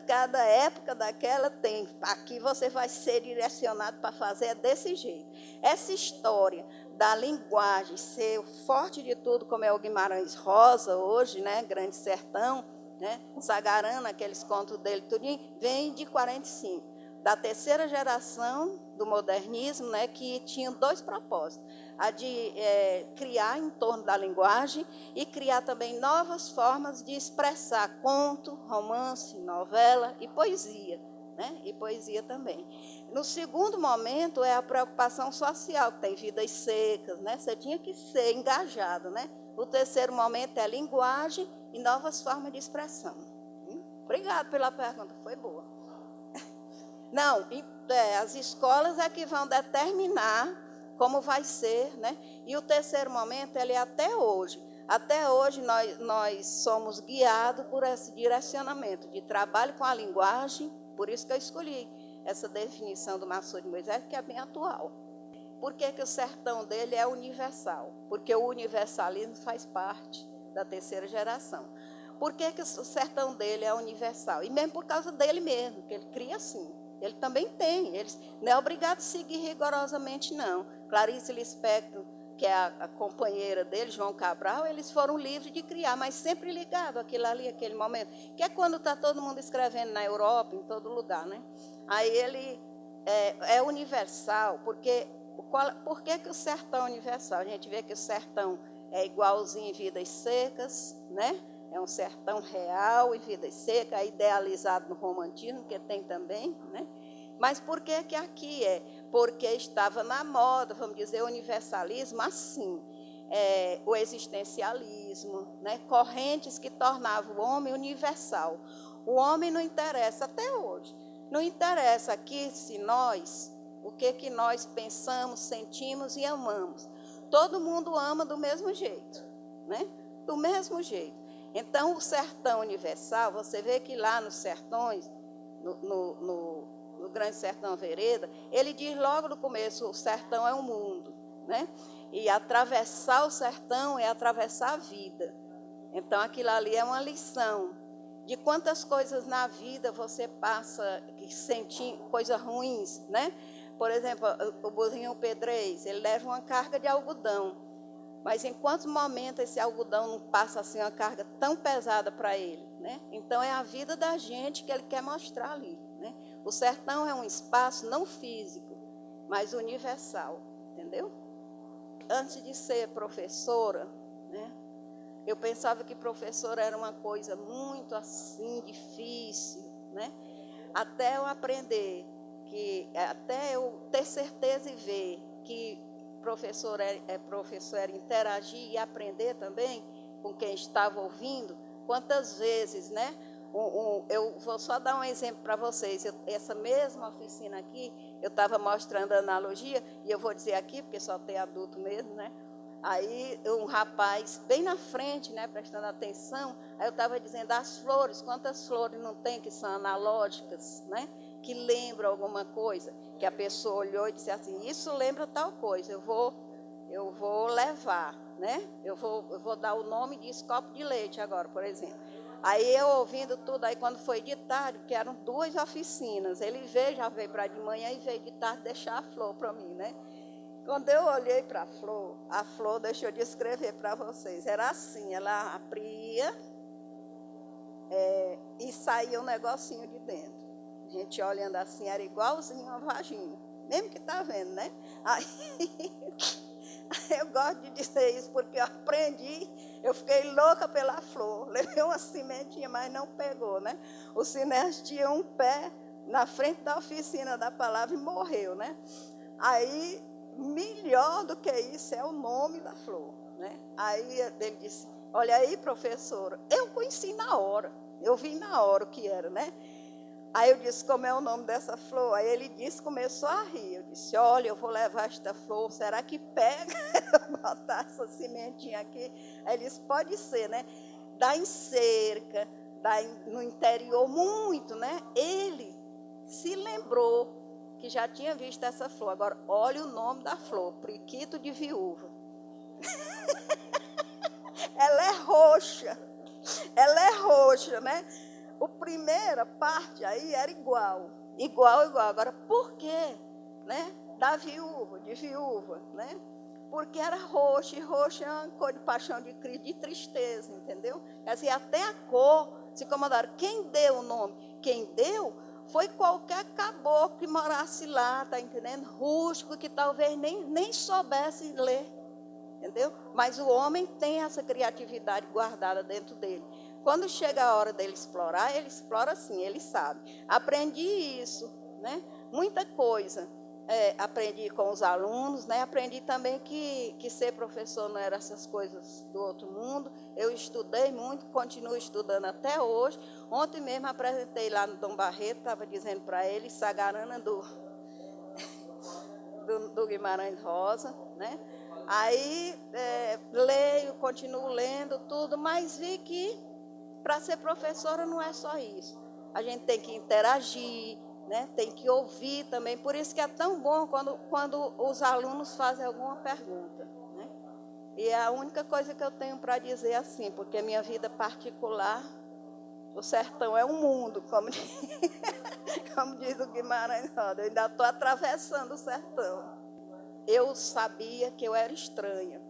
A: Cada época daquela tem. Aqui você vai ser direcionado para fazer desse jeito. Essa história da linguagem ser forte de tudo, como é o Guimarães Rosa hoje, né? Grande Sertão, né? Sagarana, aqueles contos dele, tudinho, vem de 45. Da terceira geração do modernismo, né? Que tinha dois propósitos. A de criar em torno da linguagem e criar também novas formas de expressar conto, romance, novela e poesia, né? E poesia também. No segundo momento é a preocupação social, que tem vidas secas, né? Você tinha que ser engajado, né? O terceiro momento é linguagem e novas formas de expressão. Obrigada pela pergunta, foi boa. Não, as escolas é que vão determinar como vai ser, né? E o terceiro momento, ele é até hoje. Até hoje nós somos guiados por esse direcionamento de trabalho com a linguagem, por isso que eu escolhi essa definição do Maçom de Moisés, que é bem atual. Por que o sertão dele é universal? Porque o universalismo faz parte da terceira geração. Por que o sertão dele é universal? E mesmo por causa dele mesmo, que ele cria assim. Ele também tem, eles não é obrigado a seguir rigorosamente, não. Clarice Lispector, que é a companheira dele, João Cabral, eles foram livres de criar, mas sempre ligado àquilo ali, aquele momento. Que é quando está todo mundo escrevendo na Europa, em todo lugar, né? Aí ele é universal, porque por que o sertão é universal? A gente vê que o sertão é igualzinho em Vidas Secas, né? É um sertão real e Vidas Secas, é idealizado no romantismo, que tem também, né? Mas por que aqui é? Porque estava na moda, vamos dizer, o universalismo assim, o existencialismo, né? Correntes que tornavam o homem universal. O homem não interessa, até hoje, não interessa aqui se nós, o que nós pensamos, sentimos e amamos. Todo mundo ama do mesmo jeito, né? Do mesmo jeito. Então, o sertão universal, você vê que lá nos sertões, no Grande Sertão Vereda, ele diz logo no começo, o sertão é um mundo, né? E atravessar o sertão é atravessar a vida. Então, aquilo ali é uma lição de quantas coisas na vida você passa, que sente coisas ruins, né? Por exemplo, o burrinho pedrez, ele leva uma carga de algodão, mas em quantos momentos esse algodão não passa assim uma carga tão pesada para ele, né? Então, é a vida da gente que ele quer mostrar ali, né? O sertão é um espaço não físico, mas universal, entendeu? Antes de ser professora, né? Eu pensava que professora era uma coisa muito assim, difícil, né? Até eu aprender, até eu ter certeza e ver que professor era interagir e aprender também com quem estava ouvindo. Quantas vezes, né? Eu vou só dar um exemplo para vocês. Essa mesma oficina aqui, eu estava mostrando a analogia, e eu vou dizer aqui, porque só tem adulto mesmo, né? Aí um rapaz bem na frente, né, prestando atenção, aí eu estava dizendo as flores, quantas flores não tem que são analógicas, né, que lembram alguma coisa, que a pessoa olhou e disse assim, isso lembra tal coisa, eu vou levar, né, eu vou dar o nome disso, copo de leite agora, por exemplo. Aí eu ouvindo tudo, aí quando foi de tarde, porque eram 2 oficinas, ele já veio para de manhã e veio de tarde deixar a flor para mim, né. Quando eu olhei para a flor, deixa eu descrever para vocês. Era assim, ela abria e saía um negocinho de dentro. A gente olhando assim, era igualzinho uma vagina. Mesmo que está vendo, né? Aí, eu gosto de dizer isso porque eu aprendi, eu fiquei louca pela flor. Levei uma sementinha, mas não pegou, né? O Sinésio tinha um pé na frente da oficina da palavra e morreu, né? Aí, melhor do que isso é o nome da flor, né? Aí ele disse, olha aí, professora, eu conheci na hora, eu vi na hora o que era, né? Aí eu disse, como é o nome dessa flor? Aí ele disse, começou a rir. Eu disse, olha, eu vou levar esta flor, será que pega eu botar essa sementinha aqui? Aí ele disse, pode ser, né? Dá em cerca, no interior muito, né? Ele se lembrou que já tinha visto essa flor. Agora, olha o nome da flor, priquito de viúva. Ela é roxa, né? A primeira parte aí era igual. Agora, por quê? Né? Da viúva, de viúva, né? Porque era roxa, e roxa é uma cor de paixão de Cristo, de tristeza, entendeu? Assim, até a cor se incomodaram. Quem deu o nome? Quem deu foi qualquer caboclo que morasse lá, tá entendendo? Rústico, que talvez nem soubesse ler, entendeu? Mas o homem tem essa criatividade guardada dentro dele. Quando chega a hora dele explorar, ele explora sim, ele sabe. Aprendi isso, né? Muita coisa. Aprendi com os alunos, né? Aprendi também que ser professor não era essas coisas do outro mundo. Eu estudei muito, continuo estudando até hoje. Ontem mesmo apresentei lá no Dom Barreto, estava dizendo para ele, Sagarana do Guimarães Rosa, né? Aí leio, continuo lendo tudo, mas vi que para ser professora não é só isso. A gente tem que interagir, né? Tem que ouvir também. Por isso que é tão bom quando os alunos fazem alguma pergunta, né? E é a única coisa que eu tenho para dizer assim, porque minha vida particular, o sertão é um mundo, como diz o Guimarães Rosa. Eu ainda estou atravessando o sertão. Eu sabia que eu era estranha,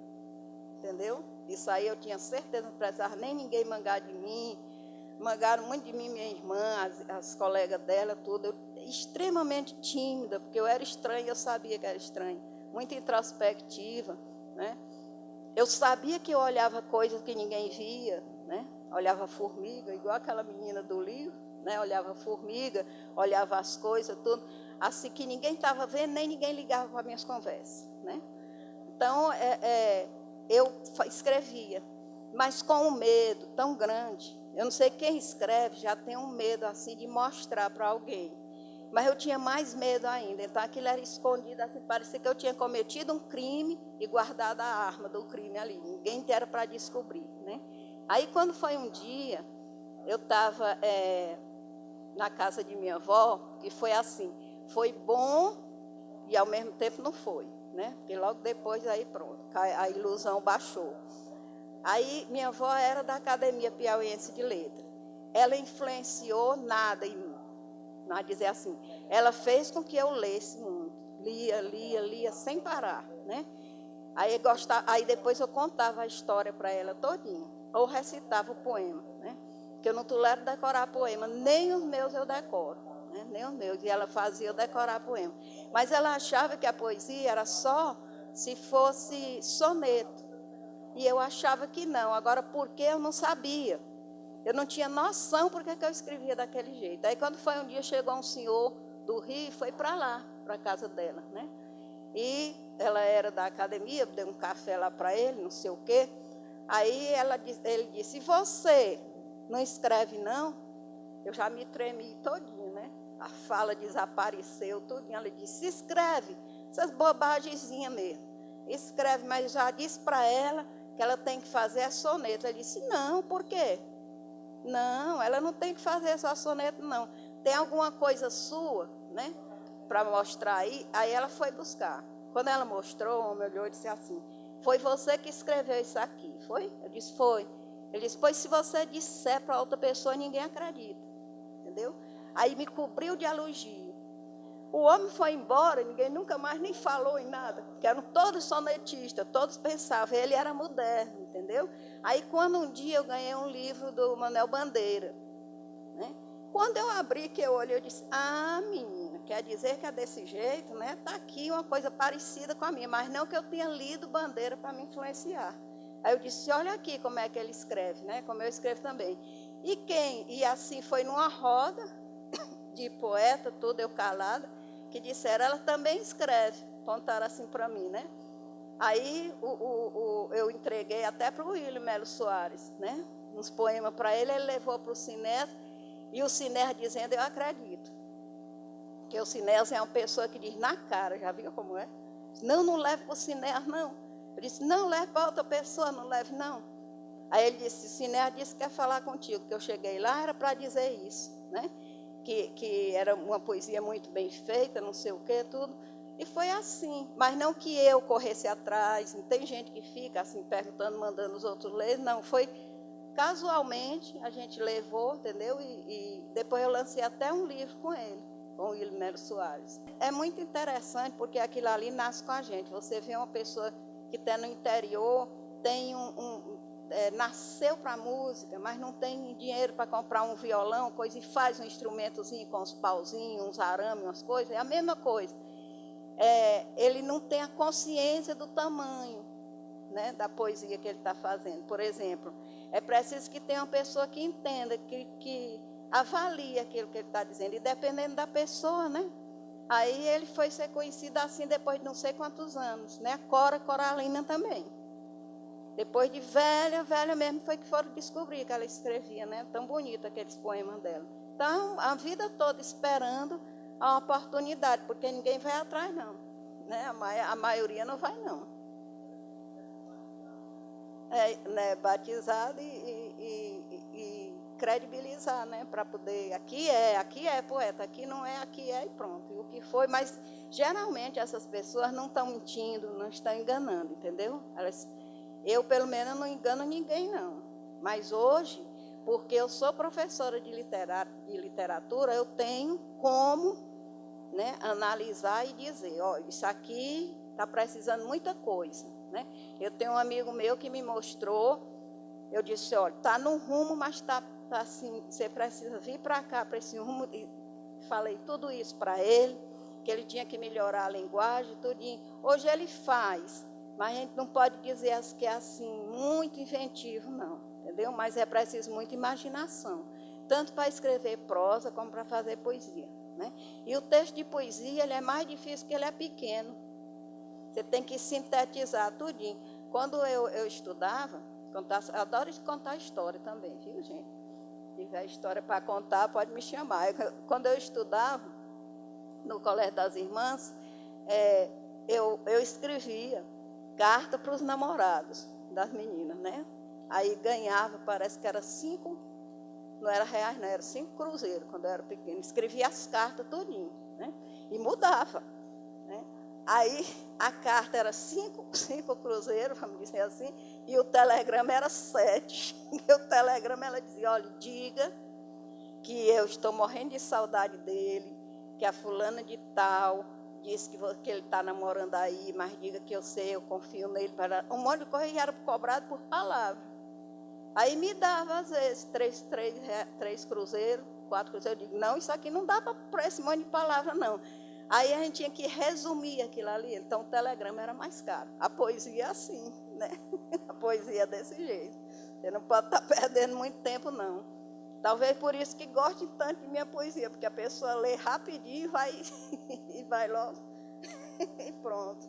A: entendeu? Isso aí eu tinha certeza, não precisava nem ninguém mangar de mim. Mangaram muito de mim, minha irmã, as colegas dela, tudo. Eu, extremamente tímida, porque eu era estranha, eu sabia que era estranha. Muito introspectiva, né? Eu sabia que eu olhava coisas que ninguém via, né? Olhava formiga, igual aquela menina do livro, né? Olhava formiga, olhava as coisas, tudo. Assim que ninguém estava vendo, nem ninguém ligava para minhas conversas, né? Então, eu escrevia, mas com um medo tão grande. Eu não sei quem escreve, já tem um medo assim de mostrar para alguém. Mas eu tinha mais medo ainda. Então aquilo era escondido, assim, parecia que eu tinha cometido um crime e guardado a arma do crime ali. Ninguém era para descobrir, né? Aí, quando foi um dia, eu estava na casa de minha avó, que foi assim, foi bom e ao mesmo tempo não foi, né? Porque logo depois, aí pronto, a ilusão baixou. Aí, minha avó era da Academia Piauiense de Letras. Ela influenciou nada em mim, não dizer assim. Ela fez com que eu lesse muito, lia, sem parar, né? Aí depois eu contava a história para ela todinha, ou recitava o poema, né? Porque eu não tolero decorar poema, nem os meus eu decoro, né? Nem os meus. E ela fazia eu decorar poema. Mas ela achava que a poesia era só se fosse soneto. E eu achava que não. Agora, por que eu não sabia? Eu não tinha noção por que eu escrevia daquele jeito. Aí, quando foi um dia, chegou um senhor do Rio e foi para lá, para a casa dela, né? E ela era da academia, deu um café lá para ele, não sei o quê. Aí ele disse, e você não escreve, não? Eu já me tremi todinho, né? A fala desapareceu, tudo. Ela disse, escreve, essas bobagenzinhas mesmo. Escreve, mas já disse para ela que ela tem que fazer a soneto. Ele disse, não, por quê? Não, ela não tem que fazer só soneto, não. Tem alguma coisa sua, né? Para mostrar aí. Aí ela foi buscar. Quando ela mostrou, o homem olhou e disse assim, foi você que escreveu isso aqui, foi? Eu disse, foi. Ele disse, pois se você disser para outra pessoa, ninguém acredita. Entendeu? Aí me cobriu de elogio. O homem foi embora, ninguém nunca mais nem falou em nada, porque eram todos sonetistas, todos pensavam, ele era moderno, entendeu? Aí quando um dia eu ganhei um livro do Manuel Bandeira, né? Quando eu abri, que eu olhei, eu disse, ah, menina, quer dizer que é desse jeito, né? Está aqui uma coisa parecida com a minha, mas não que eu tenha lido Bandeira para me influenciar. Aí eu disse, olha aqui como é que ele escreve, né? Como eu escrevo também. E assim foi numa roda de poeta, tudo eu calada, que disseram, ela também escreve, contaram assim para mim, né? Aí eu entreguei até para o William Melo Soares, né? Uns poemas para ele, ele levou para o Sinés, e o Sinés dizendo, eu acredito. Porque o Sinés é uma pessoa que diz na cara, já viu como é? Não, não leve para o Sinés, não. Eu disse, não, leve para outra pessoa, não leve, não. Aí ele disse, o Sinés disse que quer falar contigo, que eu cheguei lá, era para dizer isso, né? Que era uma poesia muito bem feita, não sei o que, tudo. E foi assim, mas não que eu corresse atrás, não tem gente que fica assim, perguntando, mandando os outros ler, não, foi casualmente, a gente levou, entendeu? E depois eu lancei até um livro com ele, com o William Melo Soares. É muito interessante, porque aquilo ali nasce com a gente, você vê uma pessoa que está no interior, tem nasceu para a música, mas não tem dinheiro para comprar um violão, coisa, e faz um instrumentozinho com uns pauzinhos, uns arames, umas coisas, é a mesma coisa. Ele não tem a consciência do tamanho, né, da poesia que ele está fazendo. Por exemplo, é preciso que tenha uma pessoa que entenda, que avalie aquilo que ele está dizendo, e dependendo da pessoa, né? Aí ele foi ser conhecido assim depois de não sei quantos anos, né? Cora Coralina também. Depois de velha mesmo, foi que foram descobrir que ela escrevia, né? Tão bonito aqueles poemas dela. Então, a vida toda esperando a oportunidade, porque ninguém vai atrás, não. Né? A maioria não vai, não. Né? Batizado e credibilizar, né? Para poder, aqui é poeta, aqui não é, aqui é e pronto. E o que foi, mas geralmente essas pessoas não estão mentindo, não estão enganando, entendeu? Eu, pelo menos, não engano ninguém, não. Mas hoje, porque eu sou professora de literatura, eu tenho como, né, analisar e dizer, ó, isso aqui está precisando muita coisa. Né? Eu tenho um amigo meu que me mostrou, eu disse, olha, está no rumo, mas está assim, você precisa vir para cá, para esse rumo. E falei tudo isso para ele, que ele tinha que melhorar a linguagem, tudinho. Hoje ele faz. Mas a gente não pode dizer que é assim, muito inventivo, não, entendeu? Mas é preciso muita imaginação, tanto para escrever prosa como para fazer poesia, né? E o texto de poesia, ele é mais difícil porque ele é pequeno. Você tem que sintetizar tudinho. Quando eu estudava, eu adoro contar história também, viu, gente? Se tiver história para contar, pode me chamar. Quando eu estudava no Colégio das Irmãs, eu escrevia carta para os namorados das meninas, né? Aí ganhava, parece que era 5, não era reais, não, era 5 cruzeiros, quando eu era pequena. Escrevia as cartas todinho, né? E mudava, né? Aí a carta era 5 cruzeiros, vamos dizer assim, e o telegrama era 7. E o telegrama, ela dizia, olha, diga que eu estou morrendo de saudade dele, que a fulana de tal disse que ele está namorando aí, mas diga que eu sei, eu confio nele. Um monte de coisa, e era cobrado por palavra. Aí me dava, às vezes, 3 cruzeiros, 4 cruzeiros. Eu digo, não, isso aqui não dá para esse monte de palavra, não. Aí a gente tinha que resumir aquilo ali. Então o telegrama era mais caro. A poesia é assim, né? A poesia é desse jeito. Você não pode estar perdendo muito tempo, não. Talvez por isso que goste tanto de minha poesia, porque a pessoa lê rapidinho e vai logo e pronto.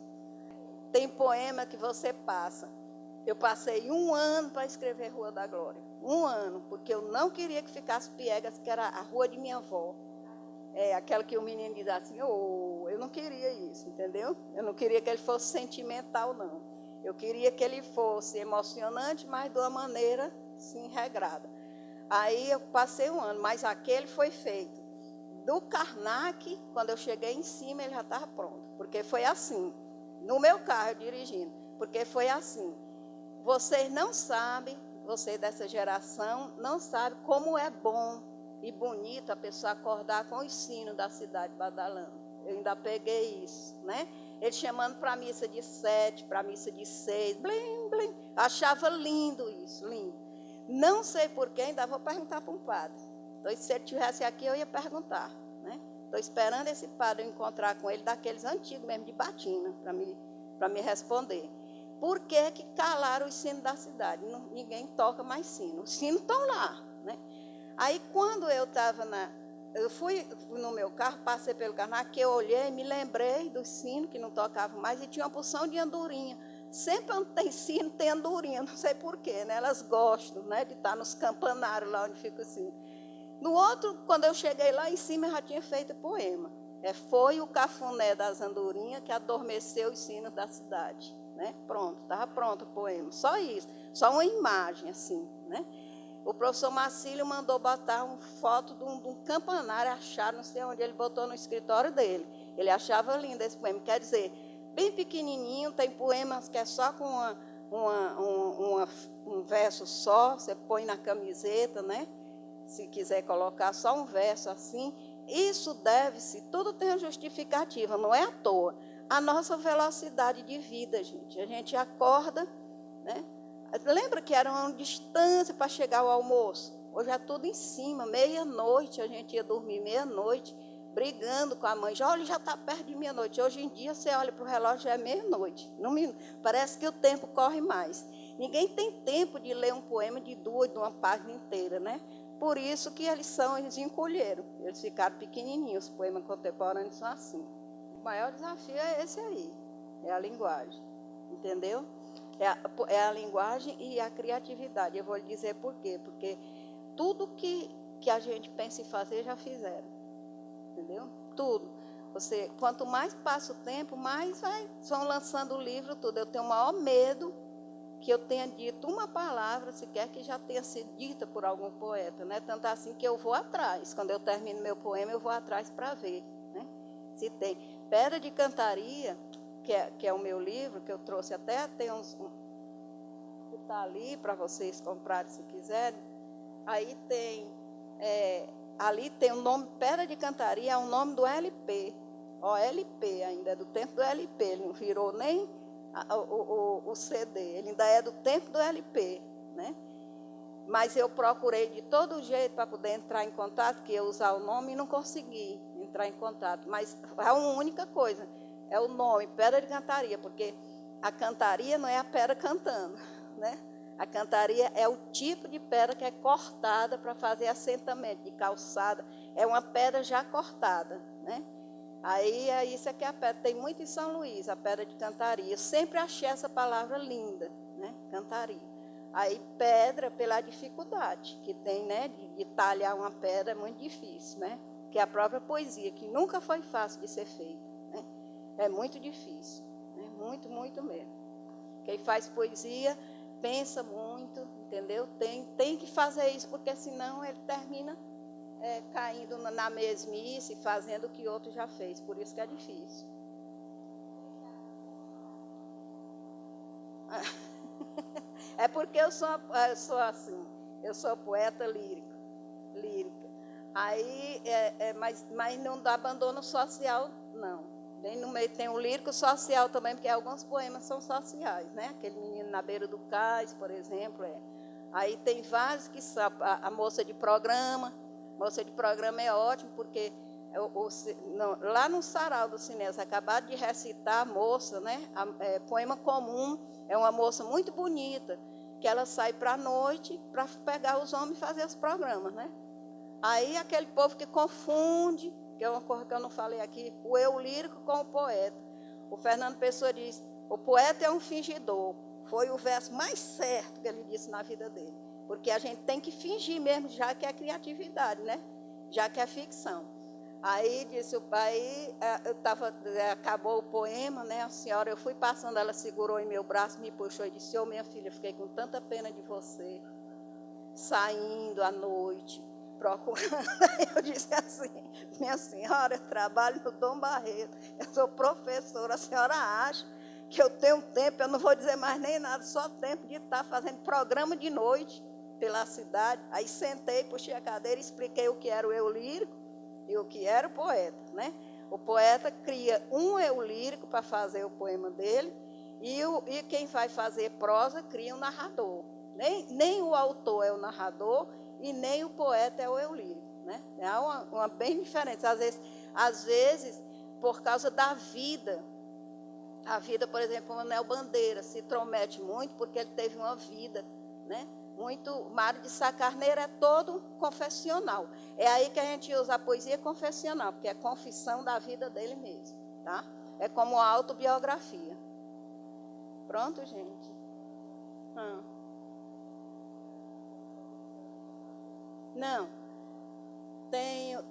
A: Tem poema que você passa. Eu passei 1 ano para escrever Rua da Glória. 1 ano, porque eu não queria que ficasse Piegas, que era a rua de minha avó. É aquela que o menino diz assim, eu não queria isso, entendeu? Eu não queria que ele fosse sentimental, não. Eu queria que ele fosse emocionante, mas de uma maneira, sim, regrada. Aí eu passei 1 ano, mas aquele foi feito. Do Karnak, quando eu cheguei em cima, ele já estava pronto. Porque foi assim, no meu carro, dirigindo. Porque foi assim, vocês não sabem, vocês dessa geração, não sabem como é bom e bonito a pessoa acordar com os sinos da cidade badalando. Eu ainda peguei isso, né? Ele chamando para a missa de 7, para a missa de 6, blim, blim. Achava lindo isso, lindo. Não sei porquê, ainda vou perguntar para um padre. Então, se ele estivesse aqui, eu ia perguntar, né? Estou esperando esse padre eu encontrar com ele, daqueles antigos mesmo, de batina, para me responder. Por que que calaram os sinos da cidade? Ninguém toca mais sino. Os sinos estão lá, né? Aí, quando eu estava eu fui no meu carro, passei pelo Karnak, que eu olhei, me lembrei dos sinos que não tocavam mais, e tinha uma porção de andorinha. Sempre onde tem sino, tem andorinha, não sei porquê, né? Elas gostam, né, de estar nos campanários lá onde fica o sino. No outro, quando eu cheguei lá em cima, eu já tinha feito poema. Foi o cafuné das andorinhas que adormeceu os sinos da cidade, né? Pronto, estava pronto o poema. Só isso, só uma imagem assim, né? O professor Marcílio mandou botar uma foto de um campanário, achar, não sei onde, ele botou no escritório dele. Ele achava lindo esse poema, quer dizer, bem pequenininho, tem poemas que é só com um verso só, você põe na camiseta, né? Se quiser colocar só um verso assim, isso deve-se, tudo tem uma justificativa, não é à toa. A nossa velocidade de vida, gente. A gente acorda, né? Lembra que era uma distância para chegar ao almoço? Hoje é tudo em cima, meia-noite, a gente ia dormir meia-noite, brigando com a mãe. Olha, já está perto de meia-noite. Hoje em dia, você olha para o relógio, já é meia-noite. Parece que o tempo corre mais. Ninguém tem tempo de ler um poema de 2, de uma página inteira, né? Por isso que eles encolheram. Eles ficaram pequenininhos. Os poemas contemporâneos são assim. O maior desafio é esse aí, é a linguagem, entendeu? É a linguagem e a criatividade. Eu vou lhe dizer por quê. Porque tudo que a gente pensa em fazer, já fizeram. Entendeu? Tudo. Quanto mais passa o tempo, mais vão lançando o livro, tudo. Eu tenho o maior medo que eu tenha dito uma palavra, sequer que já tenha sido dita por algum poeta, né? Tanto assim que eu vou atrás. Quando eu termino meu poema, eu vou atrás para ver, né? Se tem. Pedra de Cantaria, que é o meu livro, que eu trouxe até, tem que está ali para vocês comprarem se quiserem. Aí tem, ali tem o nome, Pedra de Cantaria, é o nome do LP. LP ainda, é do tempo do LP, ele não virou nem o CD, ele ainda é do tempo do LP, né? Mas eu procurei de todo jeito para poder entrar em contato, que ia usar o nome, e não consegui entrar em contato. Mas é uma única coisa, é o nome, Pedra de Cantaria, porque a cantaria não é a pedra cantando, né? A cantaria é o tipo de pedra que é cortada para fazer assentamento de calçada, é uma pedra já cortada, né? Aí isso aqui é a pedra, tem muito em São Luís, a pedra de cantaria. Eu sempre achei essa palavra linda, né? Cantaria. Aí pedra pela dificuldade que tem, né? De talhar uma pedra é muito difícil, né? Que é a própria poesia, que nunca foi fácil de ser feita, né? É muito difícil, né? Muito, muito mesmo. Quem faz poesia pensa muito, entendeu? Tem que fazer isso, porque senão ele termina caindo na mesmice, fazendo o que outro já fez. Por isso que é difícil. É porque eu sou assim, eu sou poeta lírica. Aí, mas não dá abandono social, não. Bem no meio tem o lírico social também, porque alguns poemas são sociais, né? Aquele menino na beira do cais, por exemplo. Aí tem vários que são a moça de programa. Moça de programa é ótimo, porque lá no Sarau do Cinesa, acabaram de recitar a moça, né? Poema comum, é uma moça muito bonita, que ela sai para a noite para pegar os homens e fazer os programas, né? Aí aquele povo que confunde, que é uma coisa que eu não falei aqui, o eu lírico com o poeta. O Fernando Pessoa diz, o poeta é um fingidor. Foi o verso mais certo que ele disse na vida dele. Porque a gente tem que fingir mesmo, já que é criatividade, né? Já que é ficção. Aí disse o pai, acabou o poema, né? A senhora, eu fui passando, ela segurou em meu braço, me puxou e disse, minha filha, fiquei com tanta pena de você, saindo à noite, procurando. Aí eu disse assim, minha senhora, eu trabalho no Dom Barreto, eu sou professora, a senhora acha que eu tenho tempo, eu não vou dizer mais nem nada, só tempo de estar fazendo programa de noite pela cidade. Aí sentei, puxei a cadeira, expliquei o que era o eu lírico e o que era o poeta, né? O poeta cria um eu lírico para fazer o poema dele, e quem vai fazer prosa cria um narrador. Nem o autor é o narrador e nem o poeta é o eu lírico, né? É uma bem diferente. Às vezes, por causa da vida, a vida, por exemplo, o Manuel Bandeira se intromete muito porque ele teve uma vida, né? Muito, Mário de Sá Carneiro é todo confessional. É aí que a gente usa a poesia confessional, porque é confissão da vida dele mesmo, tá? É como a autobiografia. Pronto, gente? Não.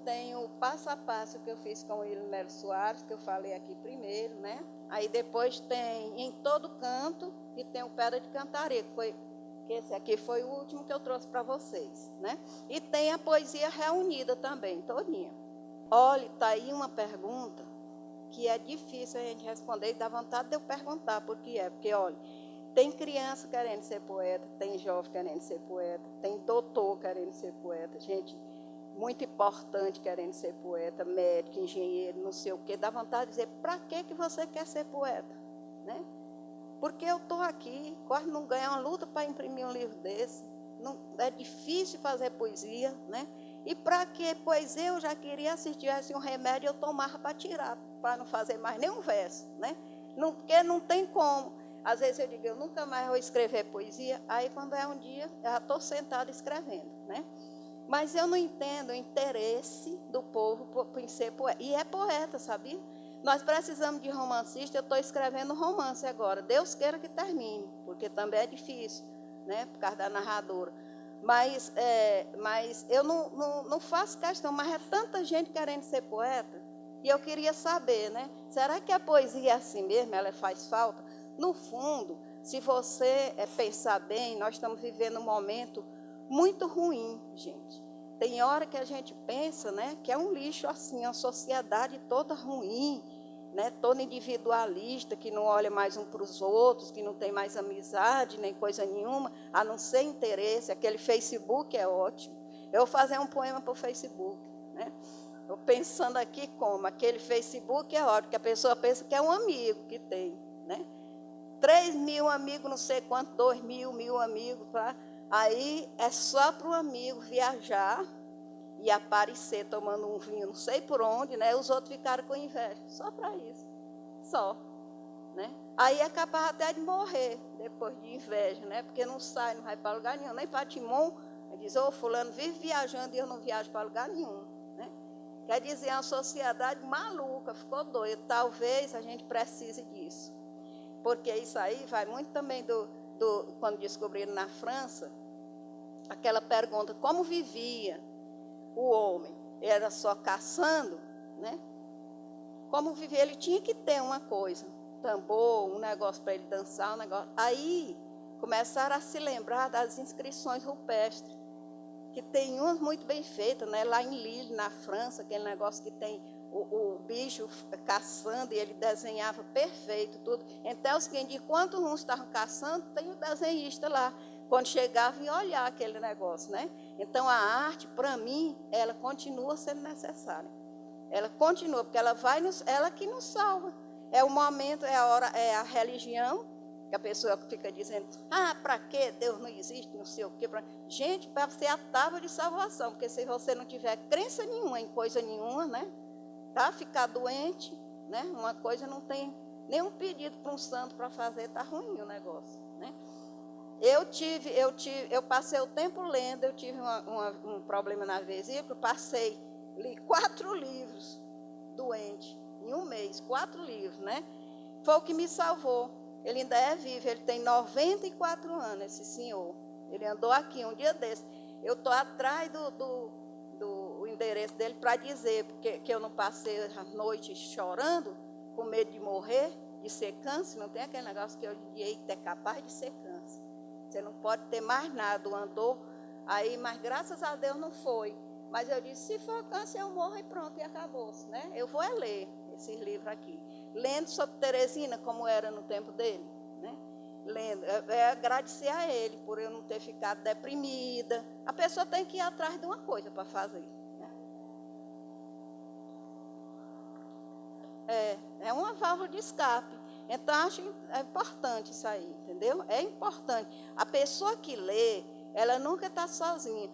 A: Tenho o passo a passo que eu fiz com o Ilmero Soares, que eu falei aqui primeiro, né? Aí depois tem Em Todo Canto e tem o Pedra de Cantaria, que esse aqui foi o último que eu trouxe para vocês, né? E tem a poesia reunida também, todinha. Olha, está aí uma pergunta que é difícil a gente responder e dá vontade de eu perguntar por que é. Porque, olha, tem criança querendo ser poeta, tem jovem querendo ser poeta, tem doutor querendo ser poeta, gente muito importante querendo ser poeta, médico, engenheiro, não sei o quê. Dá vontade de dizer, para que você quer ser poeta? Né? Porque eu estou aqui, quase não ganho uma luta para imprimir um livro desse. Não, é difícil fazer poesia, né? E para que poesia eu já queria, se tivesse um remédio, eu tomava para tirar, para não fazer mais nenhum verso, né? Não, porque não tem como. Às vezes eu digo, eu nunca mais vou escrever poesia, aí quando é um dia, eu já estou sentada escrevendo, né? Mas eu não entendo o interesse do povo em ser poeta. E é poeta, sabia? Nós precisamos de romancista, eu estou escrevendo romance agora. Deus queira que termine, porque também é difícil, né? Por causa da narradora. Mas eu não faço questão, mas é tanta gente querendo ser poeta, e eu queria saber, né? Será que a poesia é assim mesmo? Ela faz falta? No fundo, se você pensar bem, nós estamos vivendo um momento muito ruim, gente. Tem hora que a gente pensa, né, que é um lixo assim, a sociedade toda ruim, né, toda individualista, que não olha mais um para os outros, que não tem mais amizade, nem coisa nenhuma, a não ser interesse. Aquele Facebook é ótimo. Eu vou fazer um poema para o Facebook, né? Estou pensando aqui como, aquele Facebook é ótimo, que a pessoa pensa que é um amigo que tem, né? 3.000 amigos, não sei quanto, 2.000, 1.000 amigos, tá? Aí é só para o amigo viajar e aparecer tomando um vinho, não sei por onde, né? Os outros ficaram com inveja, só para isso, só, né? Aí é capaz até de morrer depois de inveja, né? Porque não sai, não vai para lugar nenhum, nem para Timon. Ele diz, fulano vive viajando e eu não viajo para lugar nenhum, né? Quer dizer, é uma sociedade maluca, ficou doida. Talvez a gente precise disso, porque isso aí vai muito também quando descobriram na França, aquela pergunta, como vivia o homem? Era só caçando, né? Como vivia? Ele tinha que ter uma coisa, tambor, um negócio para ele dançar, um negócio. Aí começaram a se lembrar das inscrições rupestres, que tem umas muito bem feitas, né? Lá em Lille, na França, aquele negócio que tem o bicho caçando e ele desenhava perfeito, tudo. Então, os que de quanto uns estavam caçando, tem o desenhista lá, quando chegava e olhar aquele negócio, né? Então, a arte, para mim, ela continua sendo necessária. Ela continua, porque ela que nos salva. É o momento, é a hora, é a religião, que a pessoa fica dizendo, para quê? Deus não existe, não sei o quê. Gente, para ser a tábua de salvação, porque se você não tiver crença nenhuma em coisa nenhuma, né? Tá? Ficar doente, né? Uma coisa não tem nenhum pedido para um santo para fazer, tá ruim o negócio, né? Eu passei o tempo lendo, eu tive um problema na vesícula, li 4 livros doente, em um mês, 4 livros, né? Foi o que me salvou. Ele ainda é vivo, ele tem 94 anos, esse senhor. Ele andou aqui um dia desse. Eu estou atrás do endereço dele para dizer, porque que eu não passei a noite chorando, com medo de morrer, de ser câncer. Não tem aquele negócio que hoje em dia é capaz de ser câncer. Você não pode ter mais nada, andou aí, mas graças a Deus não foi. Mas eu disse, se for câncer, eu morro e pronto, e acabou-se, né? Eu vou ler esses livros aqui. Lendo sobre Teresina, como era no tempo dele, né? Lendo, agradecer a ele por eu não ter ficado deprimida. A pessoa tem que ir atrás de uma coisa para fazer, né? É uma válvula de escape. Então, acho importante isso aí, entendeu? É importante. A pessoa que lê, ela nunca está sozinha.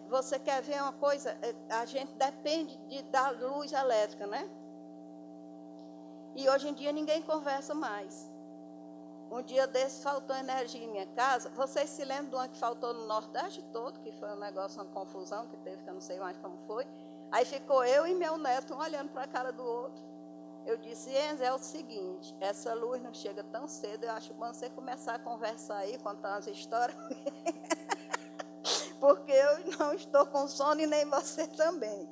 A: Você quer ver uma coisa? A gente depende da luz elétrica, né? E hoje em dia ninguém conversa mais. Um dia desse faltou energia em minha casa. Vocês se lembram de uma que faltou no Nordeste todo, que foi um negócio, uma confusão que teve, que eu não sei mais como foi. Aí ficou eu e meu neto um olhando para a cara do outro. Eu disse, Enzo, é o seguinte, essa luz não chega tão cedo, eu acho bom você começar a conversar aí, contar umas histórias, porque eu não estou com sono e nem você também.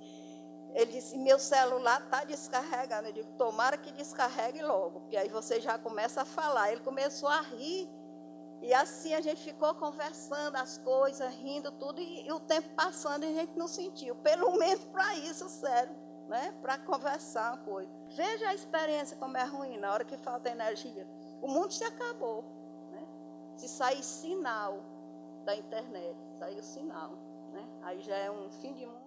A: Ele disse, meu celular está descarregando. Eu digo, tomara que descarregue logo, porque aí você já começa a falar. Ele começou a rir, e assim a gente ficou conversando as coisas, rindo tudo, e o tempo passando e a gente não sentiu. Pelo menos para isso, sério, né? Para conversar uma coisa. Veja a experiência como é ruim, na hora que falta energia. O mundo se acabou, né? Se sair sinal da internet, saiu sinal, né? Aí já é um fim de mundo.